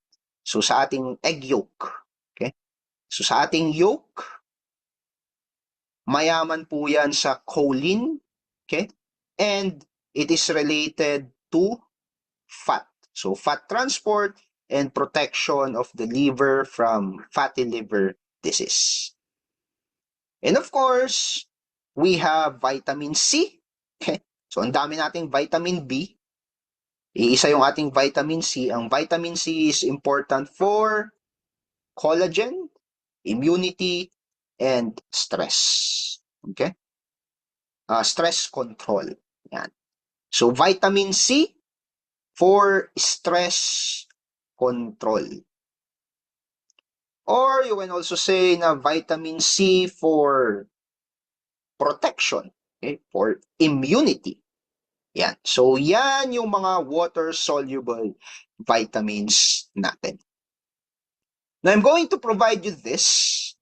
So sa ating egg yolk. Okay? So sa ating yolk, mayaman po yan sa choline. Okay? And it is related to fat. So fat transport and protection of the liver from fatty liver disease. And of course, we have vitamin C. Okay? So, ang dami nating vitamin B. Iisa yung ating vitamin C. Ang vitamin C is important for collagen, immunity, and stress. Okay? Stress control. Yan. So, vitamin C for stress control. Or you can also say na vitamin C for protection, okay? For immunity. Yan. So, yan yung mga water-soluble vitamins natin. Now, I'm going to provide you this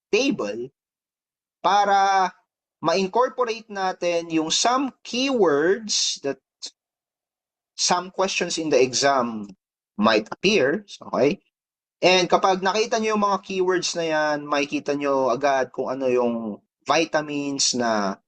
table para ma-incorporate natin yung some keywords that some questions in the exam might appear. Okay? And kapag nakita nyo yung mga keywords na yan, makikita nyo agad kung ano yung vitamins na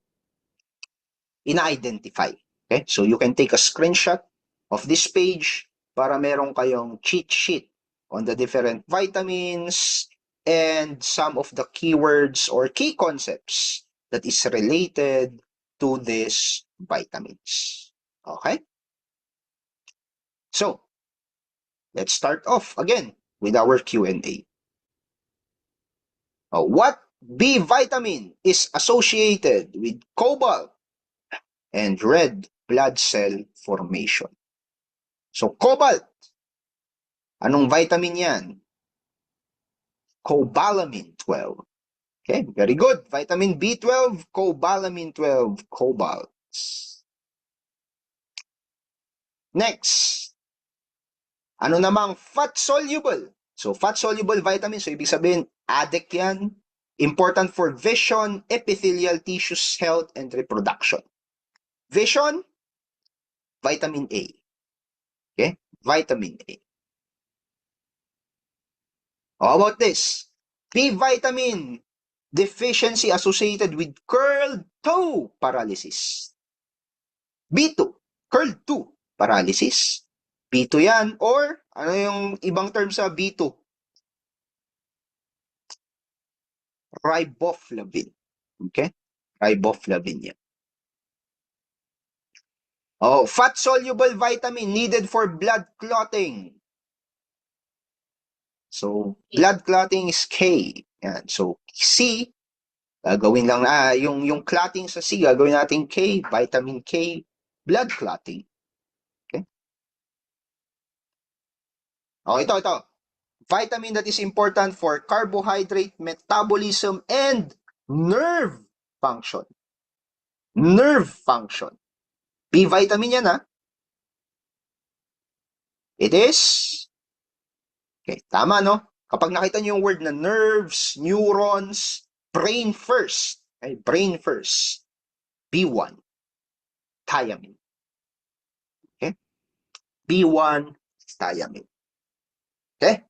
ina-identify. Okay? So you can take a screenshot of this page para meron kayong cheat sheet on the different vitamins and some of the keywords or key concepts that is related to these vitamins. Okay? So, let's start off again with our Q&A. What B vitamin is associated with cobalt and red blood cell formation? So, cobalt. Anong vitamin yan? Cobalamin 12. Okay, very good. Vitamin B12, cobalamin 12, cobalt. Next. Ano namang fat-soluble? So, fat-soluble vitamin, so ibig sabihin, ADEC yan. Important for vision, epithelial tissues, health, and reproduction. Vision, vitamin A. Okay? Vitamin A. How about this? B vitamin deficiency associated with curled toe paralysis. B2, curled toe paralysis. B2 yan, or ano yung ibang term sa B2? Riboflavin. Okay? Riboflavin yan. Fat-soluble vitamin needed for blood clotting. So, blood clotting is K. Yan. So, C, gagawin lang yung clotting sa C, gagawin natin K, vitamin K, blood clotting. Okay? Ito. Vitamin that is important for carbohydrate metabolism and nerve function. Nerve function. B vitamin yan, ha? It is, okay, tama, no? Kapag nakita niyo yung word na nerves, neurons, brain first. Okay, brain first. B1, thiamine. Okay? B1, thiamine. Okay?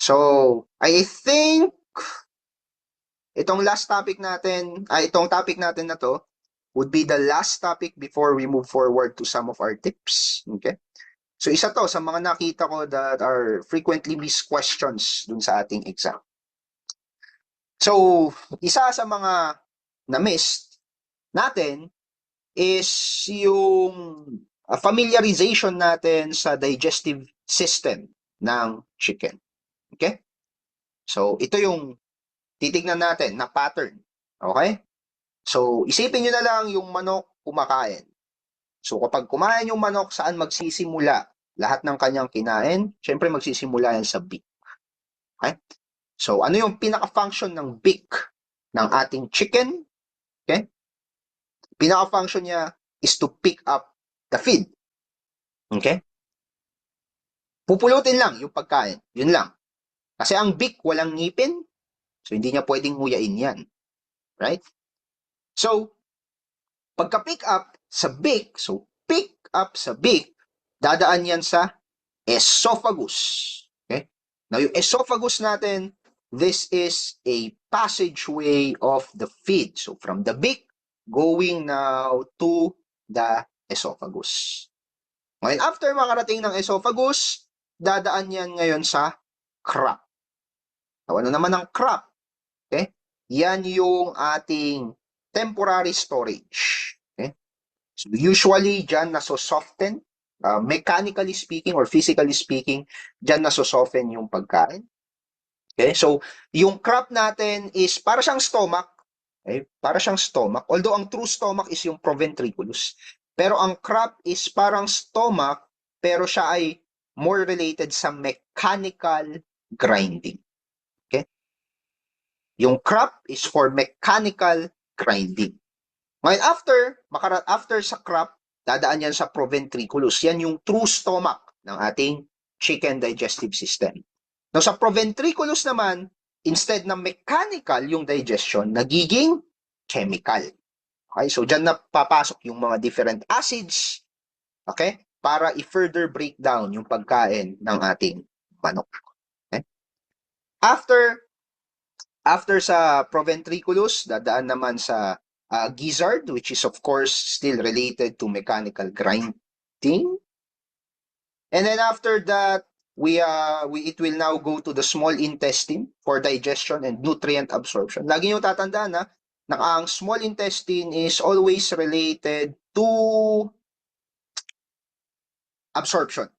So, I think itong topic natin na to would be the last topic before we move forward to some of our tips. Okay? So, isa to sa mga nakita ko that are frequently missed questions dun sa ating exam. So, isa sa mga na-missed natin is yung familiarization natin sa digestive system ng chicken. Okay? So, ito yung titignan natin na pattern. Okay? So, isipin nyo na lang yung manok kumakain. So, kapag kumain yung manok, saan magsisimula lahat ng kanyang kinain? Siyempre, magsisimula yan sa beak. Okay? So, ano yung pinaka-function ng beak ng ating chicken? Okay? Pinaka-function niya is to pick up the feed. Okay? Pupulutin lang yung pagkain. Yun lang. Kasi ang beak walang ngipin, so hindi niya pwedeng nguyain yan. Right? So, pagka-pick up sa beak, dadaan yan sa esophagus. Okay? Now, yung esophagus natin, this is a passageway of the feed. So, from the beak, going now to the esophagus. Ngayon, after makarating ng esophagus, dadaan yan ngayon sa crop. So, ano naman ang crop? Okay? Yan yung ating temporary storage. Okay? So, usually, dyan naso-soften, mechanically speaking or physically speaking, dyan naso-soften yung pagkain. Okay? So, yung crop natin is para siyang stomach. Okay? Para siyang stomach. Although, ang true stomach is yung proventriculus. Pero ang crop is parang stomach, pero siya ay more related sa mechanical grinding. Okay? Yung crop is for mechanical grinding. Ngayon, after sa crop, dadaan yan sa proventriculus. Yan yung true stomach ng ating chicken digestive system. Now, sa proventriculus naman, instead na mechanical yung digestion, nagiging chemical. Okay? So, dyan na papasok yung mga different acids, okay? Para i-further break down yung pagkain ng ating manok. Okay? After sa proventriculus, dadaan naman sa gizzard, which is of course still related to mechanical grinding. And then after that, it will now go to the small intestine for digestion and nutrient absorption. Lagi nyo tatandaan na ang small intestine is always related to absorption.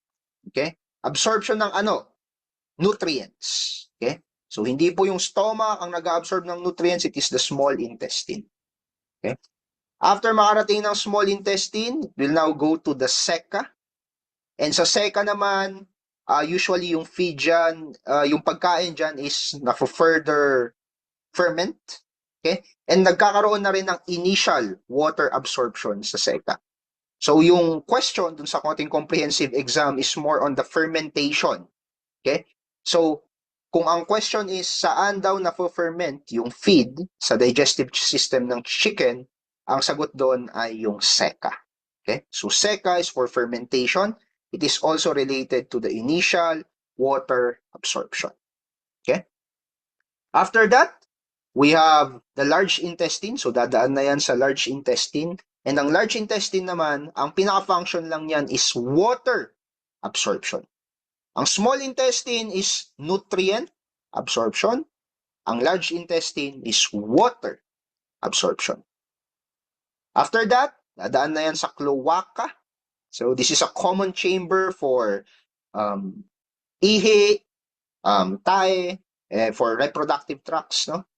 Okay? Absorption ng ano? Nutrients. Okay? So, hindi po yung stomach ang nag-absorb ng nutrients, it is the small intestine. Okay? After makarating ng small intestine, it will now go to the ceca. And sa ceca naman, usually yung feed dyan, yung pagkain dyan is na-further ferment. Okay? And nagkakaroon na rin ng initial water absorption sa ceca. So, yung question dun sa ating comprehensive exam is more on the fermentation. Okay? So, kung ang question is saan daw na-ferment yung feed sa digestive system ng chicken, ang sagot doon ay yung ceca. Okay? So, ceca is for fermentation. It is also related to the initial water absorption. Okay? After that, we have the large intestine. So, dadaan na yan sa large intestine. And ang large intestine naman, ang pinaka-function lang yan is water absorption. Ang small intestine is nutrient absorption. Ang large intestine is water absorption. After that, dadaan na yan sa cloaca. So this is a common chamber for ihi, tae, for reproductive tracts, no?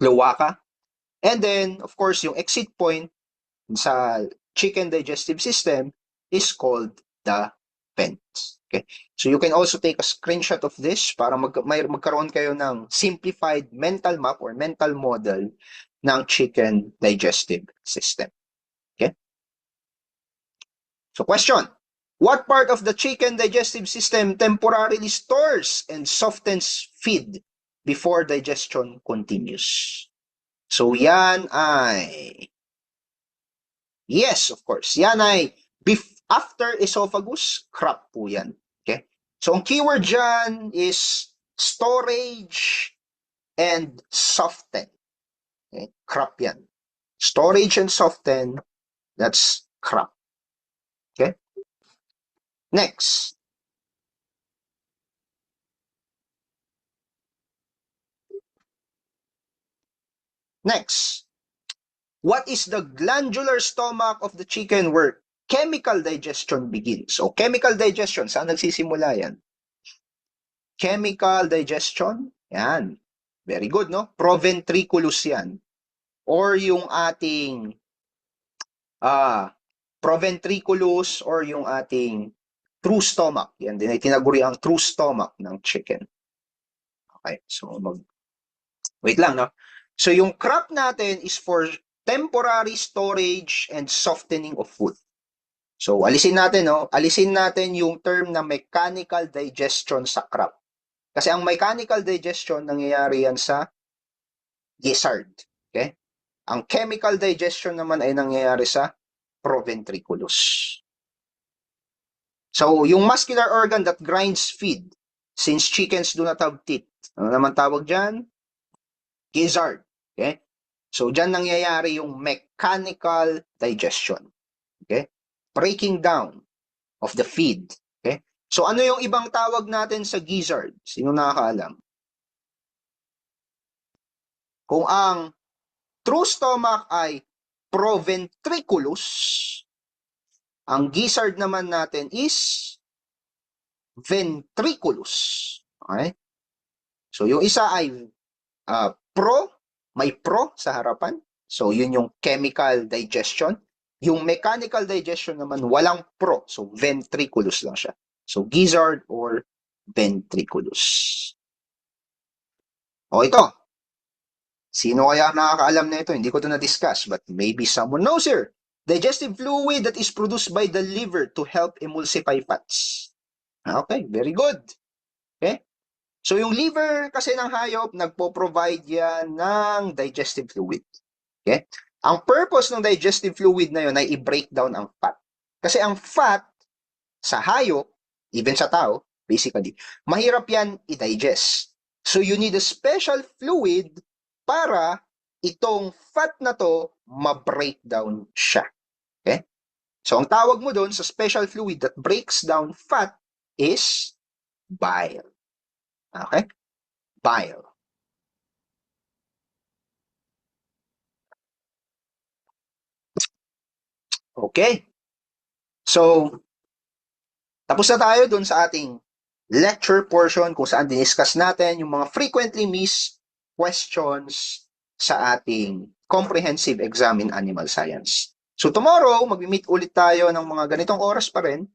Cloaca. And then, of course, yung exit point sa chicken digestive system is called the vent. Okay? So you can also take a screenshot of this para magkaroon kayo ng simplified mental map or mental model ng chicken digestive system. Okay? So question, what part of the chicken digestive system temporarily stores and softens feed before digestion continues? So yan ay, yes, of course, yan ay after esophagus, crop po yan. Okay? So, ang keyword dyan is storage and soften. Okay? Crop yan. Storage and soften, that's crop. Okay? Next. Next. What is the glandular stomach of the chicken where chemical digestion begins? So, chemical digestion, saan nagsisimula yan? Chemical digestion, yan. Very good, no? Proventriculus yan. Or yung ating proventriculus or yung ating true stomach. Yan din ay tinaguri ang true stomach ng chicken. Okay, so wait lang, no? So yung crop natin is for temporary storage and softening of food. So alisin natin, no? Alisin natin yung term na mechanical digestion sa crop. Kasi ang mechanical digestion nangyayari yan sa gizzard. Okay? Ang chemical digestion naman ay nangyayari sa proventriculus. So, yung muscular organ that grinds feed, since chickens do not have teeth, ano naman tawag dyan? Gizzard. Okay? So, dyan nangyayari yung mechanical digestion. Okay? Breaking down of the feed. Okay? So ano yung ibang tawag natin sa gizzard? Sino nakakaalam? Kung ang true stomach ay proventriculus, ang gizzard naman natin is ventriculus. Okay? So yung isa ay may pro sa harapan. So yun yung chemical digestion. Yung mechanical digestion naman walang pro. So ventriculus lang siya. So gizzard or ventriculus. O ito. Sino kaya nakakaalam na ito? Hindi ko ito na-discuss, but maybe someone knows here. Digestive fluid that is produced by the liver to help emulsify fats. Okay, very good. Okay? So yung liver kasi ng hayop, nagpo-provide yan ng digestive fluid. Okay? Ang purpose ng digestive fluid na yun ay i-break down ang fat. Kasi ang fat sa hayop, even sa tao, basically, mahirap yan i-digest. So you need a special fluid para itong fat na to ma-break down siya. Okay? So ang tawag mo doon sa special fluid that breaks down fat is bile. Okay? Bile. Okay. So, tapos na tayo dun sa ating lecture portion kung saan diniscuss natin yung mga frequently missed questions sa ating comprehensive exam in animal science. So tomorrow, mag-meet ulit tayo ng mga ganitong oras pa rin,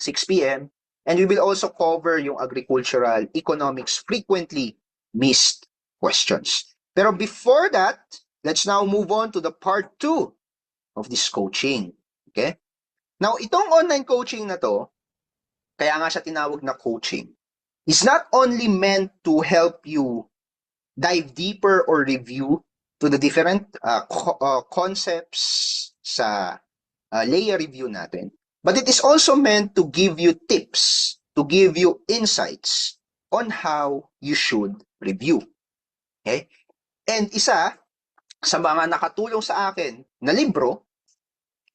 6 p.m. And we will also cover yung agricultural economics frequently missed questions. Pero before that, let's now move on to the part 2 of this coaching. Okay? Now, itong online coaching na to, kaya nga siya tinawag na coaching, is not only meant to help you dive deeper or review to the different concepts sa layer review natin, but it is also meant to give you tips, to give you insights on how you should review. Okay? And isa sa mga nakatulong sa akin na libro,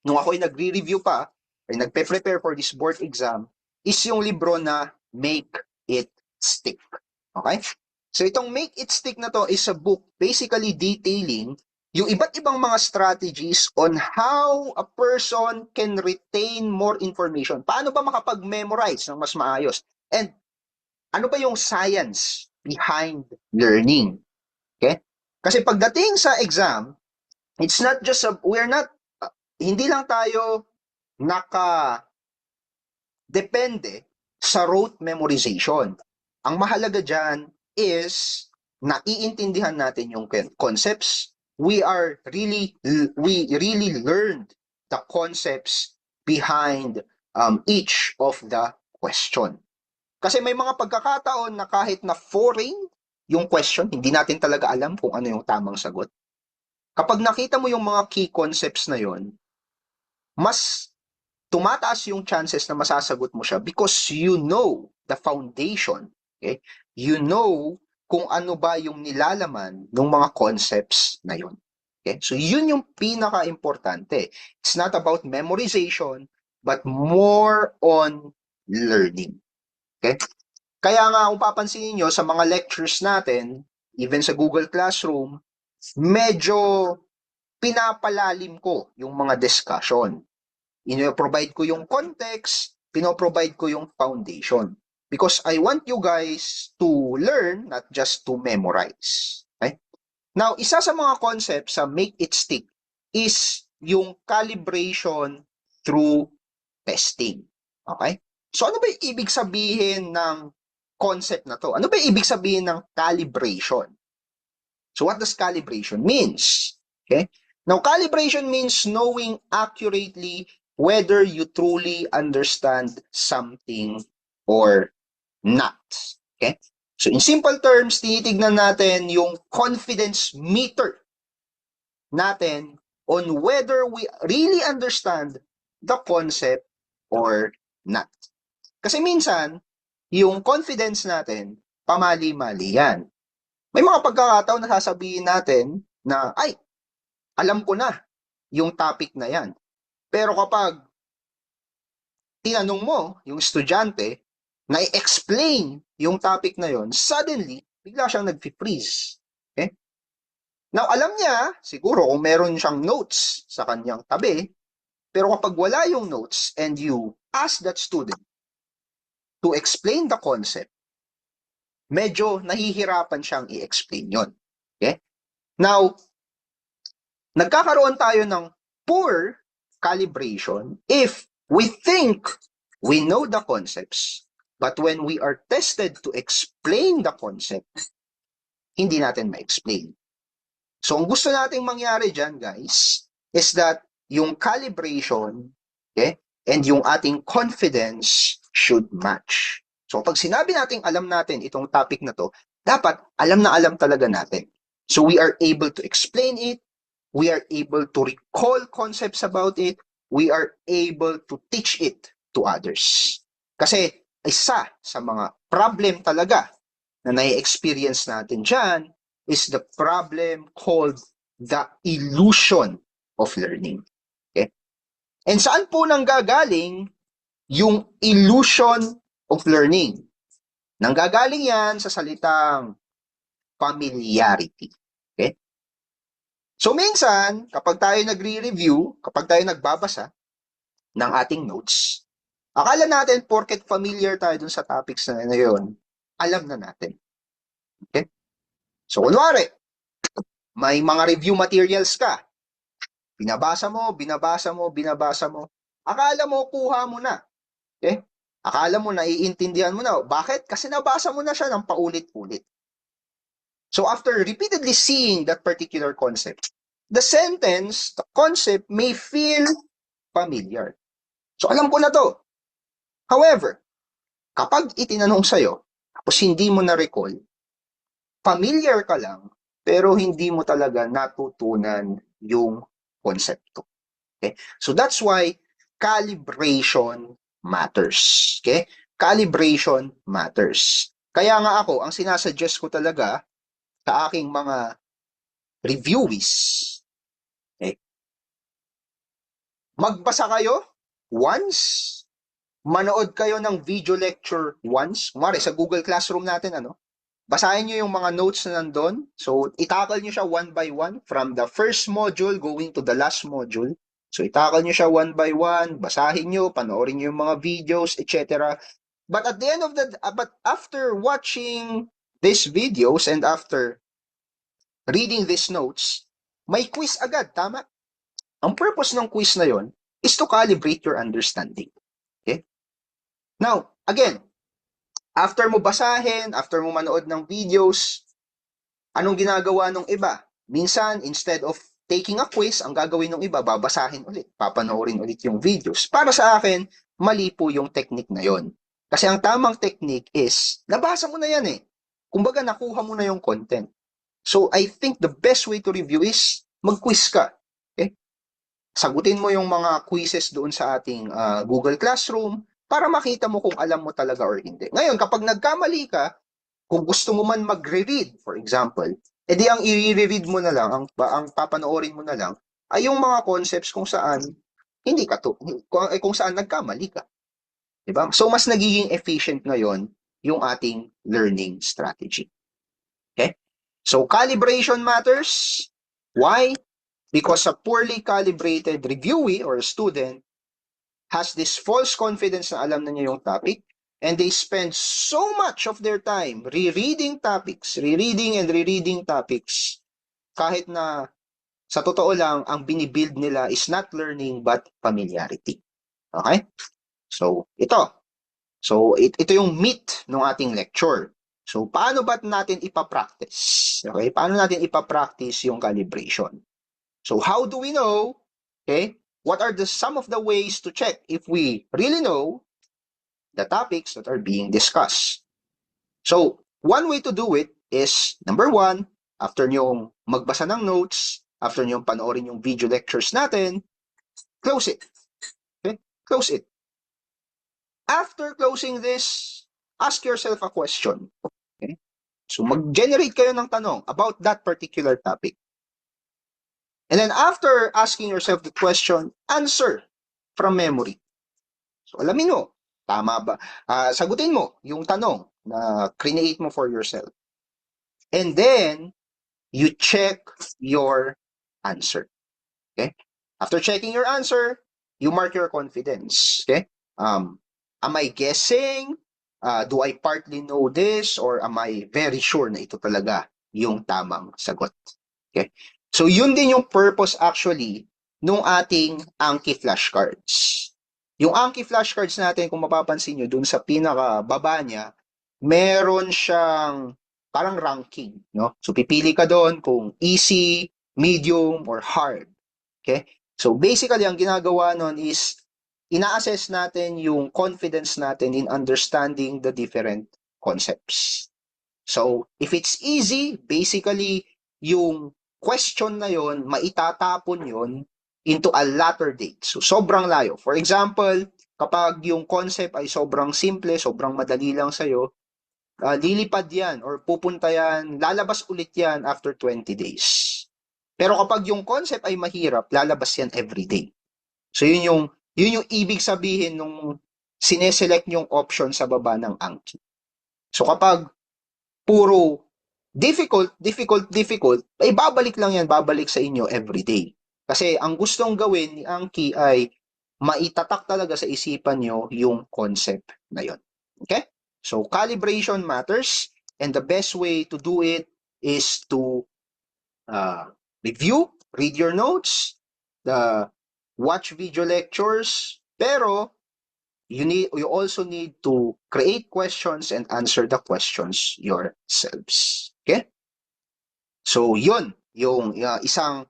nung ako'y nagre-review pa, ay nagpe-prepare for this board exam, is yung libro na Make It Stick. Okay? So itong Make It Stick na to is a book basically detailing yung iba't ibang mga strategies on how a person can retain more information. Paano ba makapag-memorize ng mas maayos? And ano ba yung science behind learning? Okay? Kasi pagdating sa exam, it's not just hindi lang tayo depende sa rote memorization. Ang mahalaga dyan is naiintindihan natin yung concepts. We really learned the concepts behind each of the question. Kasi may mga pagkakataon na kahit na foreign yung question, hindi natin talaga alam kung ano yung tamang sagot. Kapag nakita mo yung mga key concepts na yon, mas tumataas yung chances na masasagot mo siya because you know the foundation. Okay? You know kung ano ba yung nilalaman ng mga concepts na yun. Okay? So yun yung pinaka-importante. It's not about memorization, but more on learning. Okay? Kaya nga kung papansinin nyo sa mga lectures natin, even sa Google Classroom, medyo pinapalalim ko yung mga discussion. Provide ko yung context, pino-provide ko yung foundation. Because I want you guys to learn, not just to memorize. Okay? Now, isa sa mga concepts sa Make It Stick is yung calibration through testing. Okay? So, ano ba yung ibig sabihin ng concept na to? Ano ba yung ibig sabihin ng calibration? So, what does calibration means? Okay? Now, calibration means knowing accurately whether you truly understand something or not. Okay? So, in simple terms, tinitignan natin yung confidence meter natin on whether we really understand the concept or not. Kasi minsan, yung confidence natin, pamali-mali yan. May mga pagkakataon na sasabihin natin na, ay, alam ko na yung topic na yan. Pero kapag tinanong mo yung estudyante na i-explain yung topic na yon, suddenly, bigla siyang nag-freeze. Okay? Now, alam niya, siguro kung meron siyang notes sa kanyang tabi, pero kapag wala yung notes and you ask that student to explain the concept, medyo nahihirapan siyang i-explain yon. Okay? Now, nagkakaroon tayo ng poor calibration if we think we know the concepts, but when we are tested to explain the concept, hindi natin ma-explain. So, ang gusto nating mangyari dyan, guys, is that yung calibration, okay, and yung ating confidence should match. So, pag sinabi nating alam natin itong topic na to, dapat alam na alam talaga natin. So, we are able to explain it, we are able to recall concepts about it, we are able to teach it to others. Kasi isa sa mga problem talaga na nai-experience natin dyan is the problem called the illusion of learning. Okay? And saan po nanggagaling yung illusion of learning? Nanggagaling yan sa salitang familiarity. Okay? So minsan, kapag tayo nagre-review, kapag tayo nagbabasa ng ating notes, akala natin porket familiar tayo dun sa topics na yun, alam na natin. Okay? So kunwari, may mga review materials ka. Binabasa mo, binabasa mo, binabasa mo. Akala mo, kuha mo na. Okay? Akala mo, naiintindihan mo na. Bakit? Kasi nabasa mo na siya ng paulit-ulit. So after repeatedly seeing that particular concept, the sentence, the concept may feel familiar. So alam ko na to. However, kapag itinanong sa'yo, tapos hindi mo na-recall, familiar ka lang, pero hindi mo talaga natutunan yung konsepto. Okay? So that's why calibration matters. Okay? Calibration matters. Kaya nga ako, ang sinasuggest ko talaga sa aking mga reviewees, okay, magbasa kayo once, manood kayo ng video lecture once. Kumari, sa Google Classroom natin, basahin nyo yung mga notes na nandun. So, itakal nyo siya one by one from the first module going to the last module. So, itakal nyo siya one by one, basahin nyo, panoorin nyo yung mga videos, etc. But at the end of but after watching these videos and after reading these notes, may quiz agad, tama? Ang purpose ng quiz na yon is to calibrate your understanding. Okay? Now, again, after mo basahin, after mo manood ng videos, anong ginagawa ng iba? Minsan, instead of taking a quiz, ang gagawin ng iba, babasahin ulit, papanoorin ulit yung videos. Para sa akin, mali po yung technique na yon. Kasi ang tamang technique is, nabasa mo na yan eh. Kumbaga, nakuha mo na yung content. So, I think the best way to review is mag-quiz ka. Okay? Sagutin mo yung mga quizzes doon sa ating Google Classroom, para makita mo kung alam mo talaga or hindi. Ngayon, kapag nagkamali ka, kung gusto mo man magre-read, for example, edi ang i-read mo na lang, ang papanoorin mo na lang, ay yung mga concepts kung saan hindi ka kung saan nagkamali ka. Diba? So, mas nagiging efficient ngayon yung ating learning strategy. Okay? So, calibration matters. Why? Because a poorly calibrated reviewee or student has this false confidence na alam na niya yung topic, and they spend so much of their time rereading topics, rereading and rereading topics, kahit na sa totoo lang, ang binibuild nila is not learning but familiarity. Okay? So, ito. So, ito yung meat ng ating lecture. So, paano ba natin ipapractice? Okay? Paano natin ipapractice yung calibration? So, how do we know? Okay? What are some of the ways to check if we really know the topics that are being discussed? So, one way to do it is, number one, after nyong magbasa ng notes, after nyong panoorin yung video lectures natin, close it. Okay? Close it. After closing this, ask yourself a question. Okay? So, mag-generate kayo ng tanong about that particular topic. And then after asking yourself the question, answer from memory. So alamin mo, tama ba? Sagutin mo yung tanong na create mo for yourself. And then, you check your answer. Okay? After checking your answer, you mark your confidence. Okay? Am I guessing? Do I partly know this? Or am I very sure na ito talaga yung tamang sagot? Okay? So, yun din yung purpose actually nung ating Anki flashcards. Yung Anki flashcards natin, kung mapapansin nyo, dun sa pinaka-baba niya, meron siyang parang ranking. No? So, pipili ka doon kung easy, medium, or hard. Okay? So, basically, ang ginagawa nun is ina-assess natin yung confidence natin in understanding the different concepts. So, if it's easy, basically, yung question na yon, maitatapon yon into a latter date. So, sobrang layo. For example, kapag yung concept ay sobrang simple, sobrang madali lang sa'yo, lilipad yan or pupunta yan, lalabas ulit yan after 20 days. Pero kapag yung concept ay mahirap, lalabas yan every day. So, yun yung ibig sabihin nung sineselect yung option sa baba ng Anki. So, kapag puro difficult, difficult, difficult, ay babalik lang yan, babalik sa inyo every day. Kasi ang gustong gawin ni Anki ay maitatak talaga sa isipan nyo yung concept na yon. Okay? So, calibration matters, and the best way to do it is to review, read your notes, watch video lectures, pero you also need to create questions and answer the questions yourselves. Okay? So, yun yung isang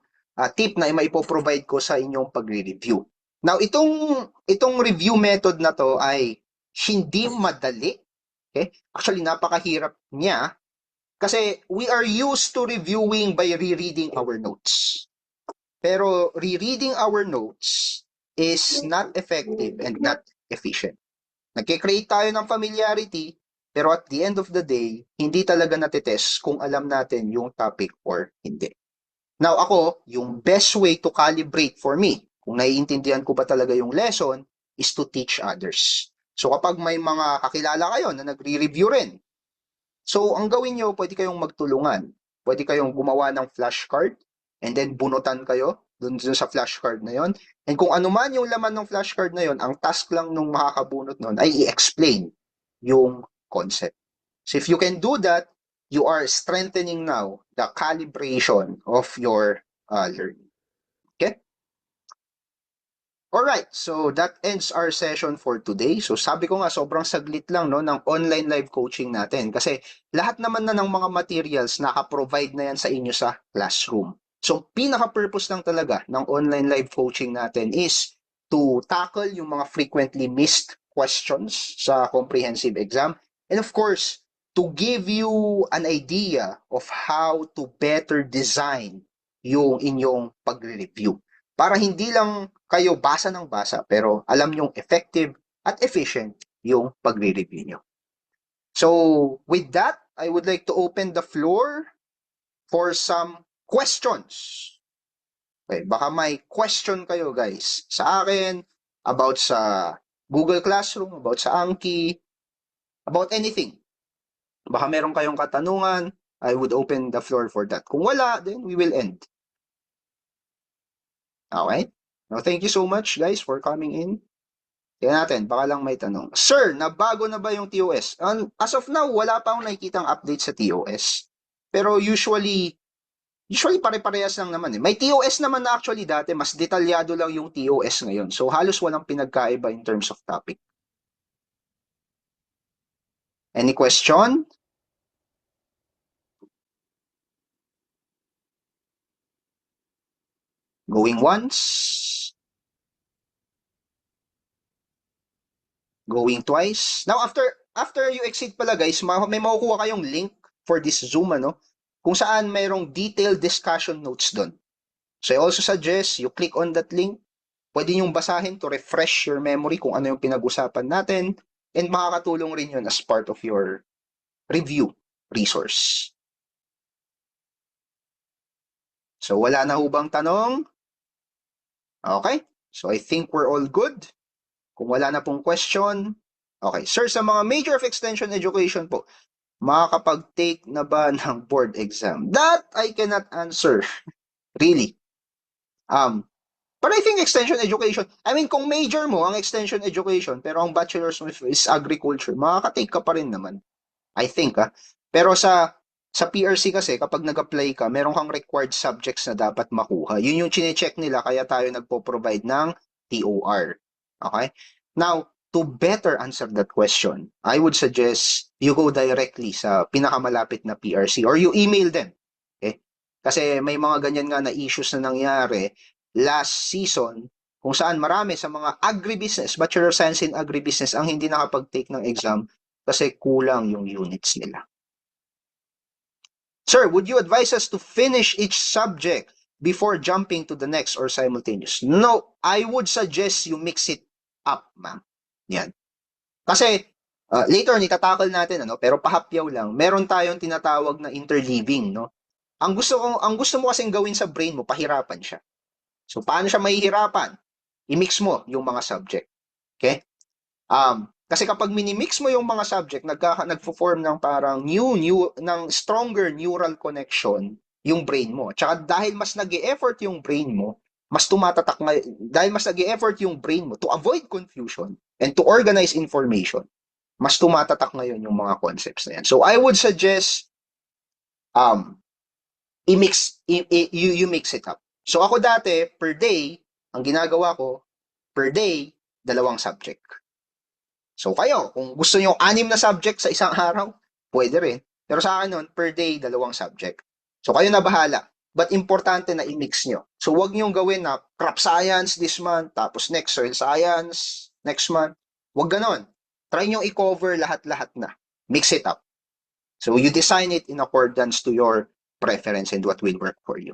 tip na maipoprovide ko sa inyong pagre-review. Now, itong review method na to ay hindi madali. Okay? Actually, napakahirap niya kasi we are used to reviewing by rereading our notes. Pero rereading our notes is not effective and not efficient. Nagkikreate tayo ng familiarity, pero at the end of the day, hindi talaga natitest kung alam natin yung topic or hindi. Now ako, yung best way to calibrate for me, kung naiintindihan ko ba talaga yung lesson, is to teach others. So kapag may mga kakilala kayo na nagre-review rin, so ang gawin nyo, pwede kayong magtulungan. Pwede kayong gumawa ng flashcard and then bunutan kayo dun sa flashcard na yon. And kung ano man yung laman ng flashcard na yon, ang task lang nung makakabunot nun ay i-explain yung concept. So if you can do that, you are strengthening now the calibration of your learning. Okay? Alright, so that ends our session for today. So sabi ko nga, sobrang saglit lang no, ng online live coaching natin kasi lahat naman na ng mga materials naka-provide na yan sa inyo sa classroom. So pinaka-purpose lang talaga ng online live coaching natin is to tackle yung mga frequently missed questions sa comprehensive exam, and of course, to give you an idea of how to better design yung inyong pagre-review. Para hindi lang kayo basa ng basa, pero alam nyong effective at efficient yung pagre-review nyo. So, with that, I would like to open the floor for some questions. Okay, baka may question kayo guys sa akin, about sa Google Classroom, about sa Anki, about anything. Baka meron kayong katanungan, I would open the floor for that. Kung wala, then we will end. Okay? Now, thank you so much guys for coming in. Kaya natin, baka lang may tanong. Sir, nabago na ba yung TOS? As of now, wala pa akong nakikitang update sa TOS. Pero usually pare-parehas lang naman eh. May TOS naman na actually dati, mas detalyado lang yung TOS ngayon. So halos walang pinagkaiba in terms of topic. Any question? Going once? Going twice? Now, after you exit pala guys, may makukuha kayong link for this Zoom, ano? Kung saan mayroong detailed discussion notes doon. So I also suggest you click on that link. Pwede niyong basahin to refresh your memory kung ano yung pinag-usapan natin, and makakatulong rin yun as part of your review resource. So wala na hubang tanong? Okay, so I think we're all good. Kung wala na pong question, okay. Sir, sa mga major of extension education po, makakapag-take na ba ng board exam? That I cannot answer, really. But I think extension education, I mean, kung major mo ang extension education, pero ang bachelor's mo is agriculture, makaka-take ka pa rin naman. I think, Pero sa PRC kasi, kapag nag-apply ka, meron kang required subjects na dapat makuha. Yun yung chine-check nila, kaya tayo nagpo-provide ng TOR. Okay? Now, to better answer that question, I would suggest you go directly sa pinakamalapit na PRC or you email them. Okay? Kasi may mga ganyan nga na issues na nangyari last season kung saan marami sa mga agribusiness, Bachelor of Science in Agribusiness ang hindi nakapag-take ng exam kasi kulang yung units nila. Sir, would you advise us to finish each subject before jumping to the next or simultaneous? No, I would suggest you mix it up, ma'am. Yan. Kasi later itatakal natin pero pahapyaw lang. Meron tayong tinatawag na interleaving, no? Ang gusto mo kasing gawin sa brain mo, pahirapan siya. So paano siya mahihirapan? I-mix mo yung mga subject. Okay? Kasi kapag minimix mo yung mga subject, nagfo-form ng parang ng stronger neural connection yung brain mo. Tsaka dahil mas nag-e-effort yung brain mo, dahil mas nag-e-effort yung brain mo to avoid confusion and to organize information, mas tumatatak ngayon yung mga concepts na yan. So I would suggest um, you mix it up. So ako dati, per day, ang ginagawa ko, per day, 2 subject. So kayo, kung gusto nyo 6 na subject sa isang araw, pwede rin. Pero sa akin nun, per day, 2 subject. So kayo na bahala. But importante na i-mix nyo. So wag nyo gawin na crop science this month, tapos next soil science, next month. Wag ganon. Try nyo i-cover lahat-lahat na. Mix it up. So you design it in accordance to your preference and what will work for you.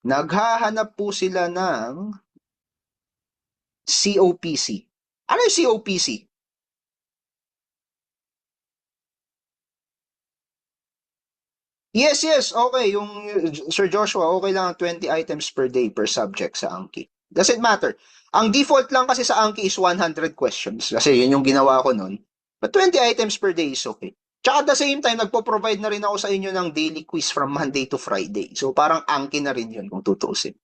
Naghahanap po sila ng COPC. Ano yung COPC? Yes, yes, okay. Yung Sir Joshua, okay lang ang 20 items per day per subject sa Anki. Doesn't matter. Ang default lang kasi sa Anki is 100 questions. Kasi yun yung ginawa ko nun. But 20 items per day is okay. Tsaka at the same time, nagpo-provide na rin ako sa inyo ng daily quiz from Monday to Friday. So parang Anki na rin yun kung tutusin.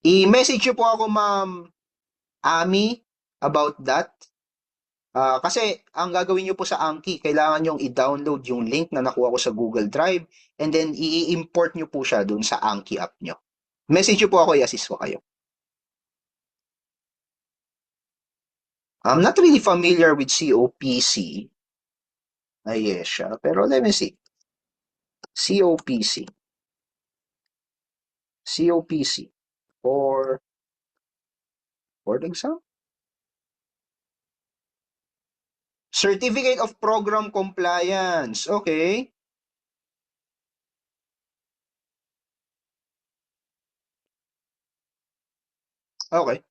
I-message nyo po ako, Ma'am Ami, about that. Kasi ang gagawin nyo po sa Anki, kailangan nyong i-download yung link na nakuha ko sa Google Drive and then i-import nyo po siya dun sa Anki app nyo. Message nyo po ako, i-assist ko kayo. I'm not really familiar with COPC. Ayesha, pero let me see. COPC. COPC. For board exam? Certificate of Program Compliance. Okay. Okay.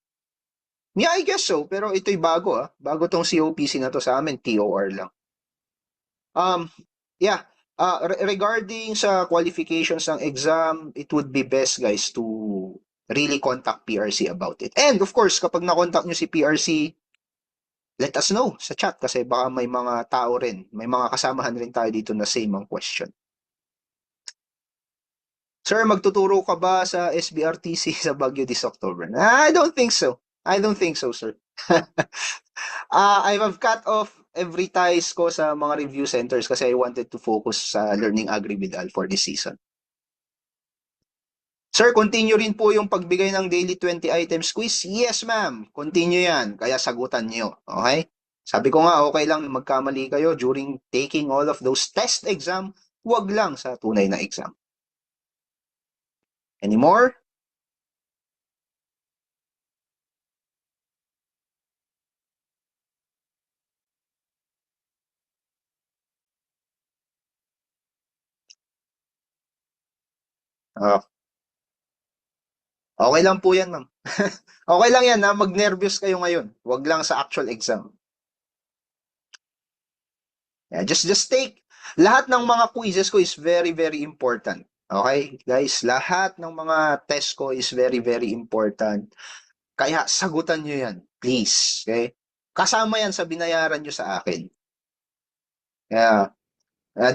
Yeah, I guess so. Pero ito'y bago Bago tong COPC na to sa amin, TOR lang. Yeah. Regarding sa qualifications ng exam, it would be best, guys, to really contact PRC about it. And of course, kapag na-contact nyo si PRC, let us know sa chat kasi baka may mga tao rin, may mga kasamahan rin tayo dito na same ang question. Sir, magtuturo ka ba sa SBRTC sa Baguio this October? I don't think so. I don't think so, sir. I have cut off every ties ko sa mga review centers kasi I wanted to focus sa learning agri with Al for this season. Sir, continue rin po yung pagbigay ng daily 20 items quiz? Yes, ma'am. Continue yan. Kaya sagutan nyo. Okay? Sabi ko nga, okay lang magkamali kayo during taking all of those test exam. Huwag lang sa tunay na exam. Any more? Okay lang po yan, ma'am. Okay lang yan, mag-nervous kayo ngayon. Huwag lang sa actual exam. Yeah, just take, lahat ng mga quizzes ko is very, very important. Okay, guys, lahat ng mga test ko is very, very important. Kaya sagutan nyo yan, please. Okay? Kasama yan sa binayaran nyo sa akin. Kaya,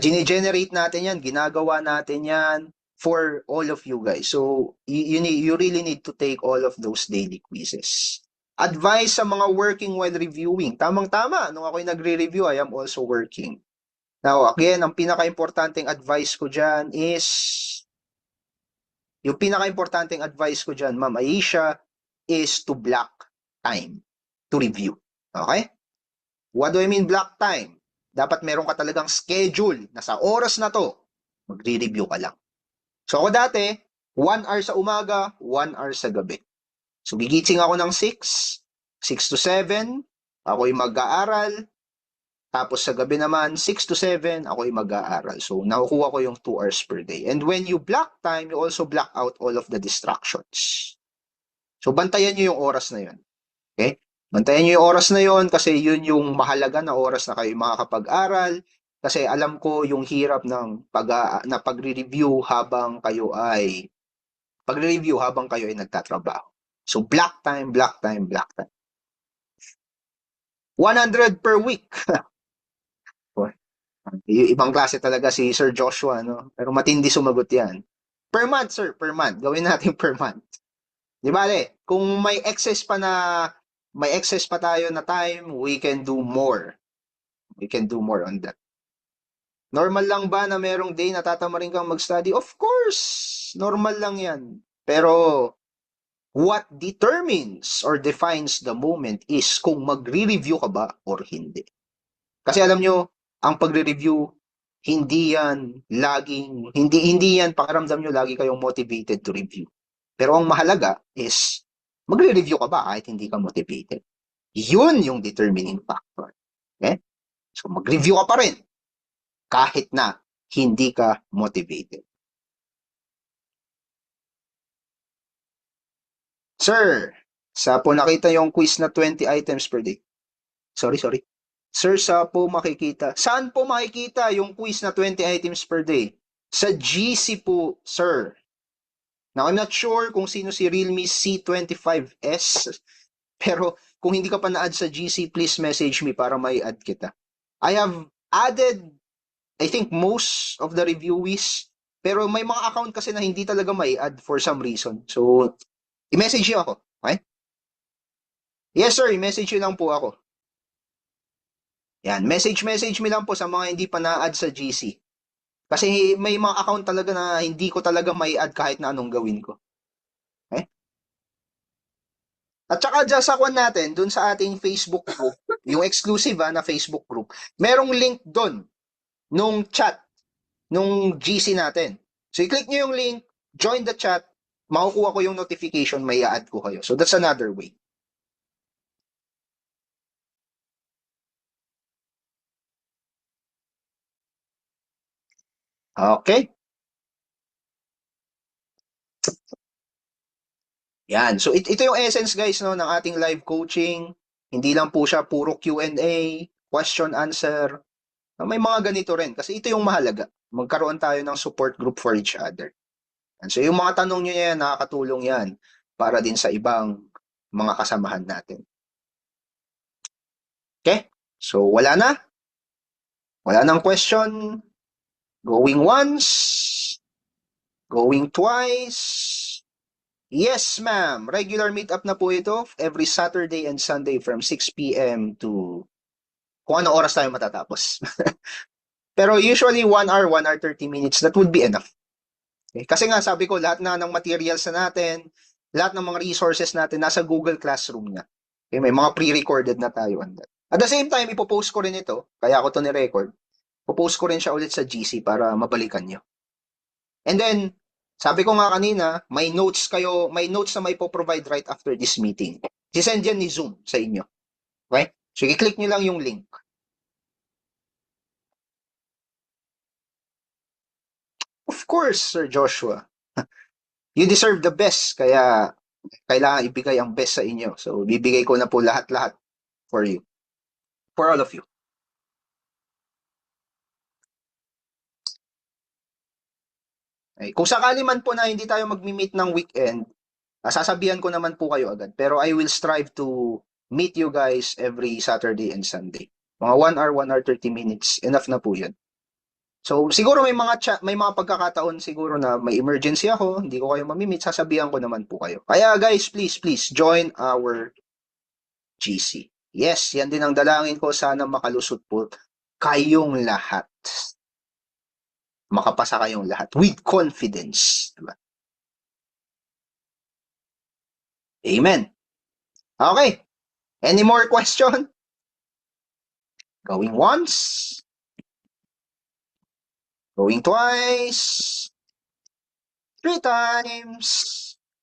gine-generate natin yan, ginagawa natin yan for all of you guys. So, you really need to take all of those daily quizzes. Advice sa mga working while reviewing. Tamang-tama, nung ako'y nagre-review, I am also working. Now, again, ang pinaka-importanting advice ko dyan is, yung pinaka-importanting advice ko dyan, Ma'am Aisha, is to block time to review. Okay? What do I mean block time? Dapat meron ka talagang schedule na sa oras na to, magre-review ka lang. So ako dati, 1 hour sa umaga, 1 hour sa gabi. So gigising ako ng 6 to 7, ako'y mag-aaral, tapos sa gabi naman, 6 to 7, ako'y mag-aaral. So nakukuha ko yung 2 hours per day. And when you block time, you also block out all of the distractions. So bantayan nyo yung oras na yun. Okay? Bantayan nyo yung oras na yon kasi yun yung mahalaga na oras na kayo makakapag-aral. Kasi alam ko yung hirap ng pagre-review habang kayo ay nagtatrabaho. So block time, block time, block time. 100 per week. Yung ibang klase talaga si Sir Joshua, no? Pero matindi sumagot yan. Per month, sir, per month. Gawin natin per month. Di ba, kung may excess pa tayo na time, we can do more. We can do more on that. Normal lang ba na merong day na tatamarin kang mag-study? Of course! Normal lang yan. Pero, what determines or defines the moment is kung magre-review ka ba or hindi. Kasi alam nyo, ang pagre-review, hindi yan pakiramdam nyo lagi kayong motivated to review. Pero ang mahalaga is, magre-review ka ba kahit hindi ka motivated? Yun yung determining factor. Okay? So, mag-review ka pa rin kahit na hindi ka motivated. Sir, sa po nakita yung quiz na 20 items per day. Sorry. Sir, saan po makikita yung quiz na 20 items per day? Sa GC po, sir. Now, I'm not sure kung sino si Realme C25S, pero kung hindi ka pa na-add sa GC, please message me para may add kita. I have added, I think, most of the reviewees, pero may mga account kasi na hindi talaga may add for some reason. So, i-message niyo ako. Okay? Yes, sir. I-message niyo lang po ako. Yan. Message me lang po sa mga hindi pa na-add sa GC. Kasi may mga account talaga na hindi ko talaga may add kahit na anong gawin ko. Okay? At saka dyan sa kwan natin, dun sa ating Facebook group, yung exclusive na Facebook group, merong link dun nung chat, nung GC natin. So, i-click nyo yung link, join the chat, makukuha ko yung notification, may i-add ko kayo. So, that's another way. Okay? Yan. So, ito yung essence, guys, no, ng ating live coaching. Hindi lang po siya puro Q&A, question, answer. May mga ganito rin. Kasi ito yung mahalaga. Magkaroon tayo ng support group for each other. And so, yung mga tanong nyo yan, nakakatulong yan para din sa ibang mga kasamahan natin. Okay? So, wala na? Wala nang question? Going once? Going twice? Yes, ma'am. Regular meetup na po ito every Saturday and Sunday from 6 p.m. to kung ano oras tayo matatapos. Pero usually 1 hour, 1 hour 30 minutes, that would be enough. Okay? Kasi nga sabi ko, lahat na ng materials na natin, lahat ng mga resources natin, nasa Google Classroom na. Okay? May mga pre-recorded na tayo on that. At the same time, ipopost ko rin ito, kaya ako to ni-record. Popost ko rin siya ulit sa GC para mabalikan nyo. And then, sabi ko nga kanina, may notes na may po-provide right after this meeting. Si-send yan ni Zoom sa inyo. Okay? So, i-click nyo lang yung link. Of course, Sir Joshua. You deserve the best, kaya kailangan ibigay ang best sa inyo. So, bibigay ko na po lahat-lahat for you. For all of you. Okay? Kung sakali man po na hindi tayo magmi-meet ng weekend, sasabihan ko naman po kayo agad. Pero I will strive to meet you guys every Saturday and Sunday. Mga 1 hour, 1 hour 30 minutes, enough na po yan. So, siguro may mga pagkakataon siguro na may emergency ako, hindi ko kayo mamimit, sasabihan ko naman po kayo. Kaya guys, please join our GC. Yes, yan din ang dalangin ko. Sana makalusot po kayong lahat. Makapasa kayong lahat with confidence. Diba? Amen. Okay. Any more question? Going once? Going twice? 3 times?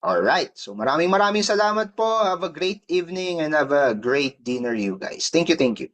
Alright. So maraming salamat po. Have a great evening and have a great dinner you guys. Thank you, thank you.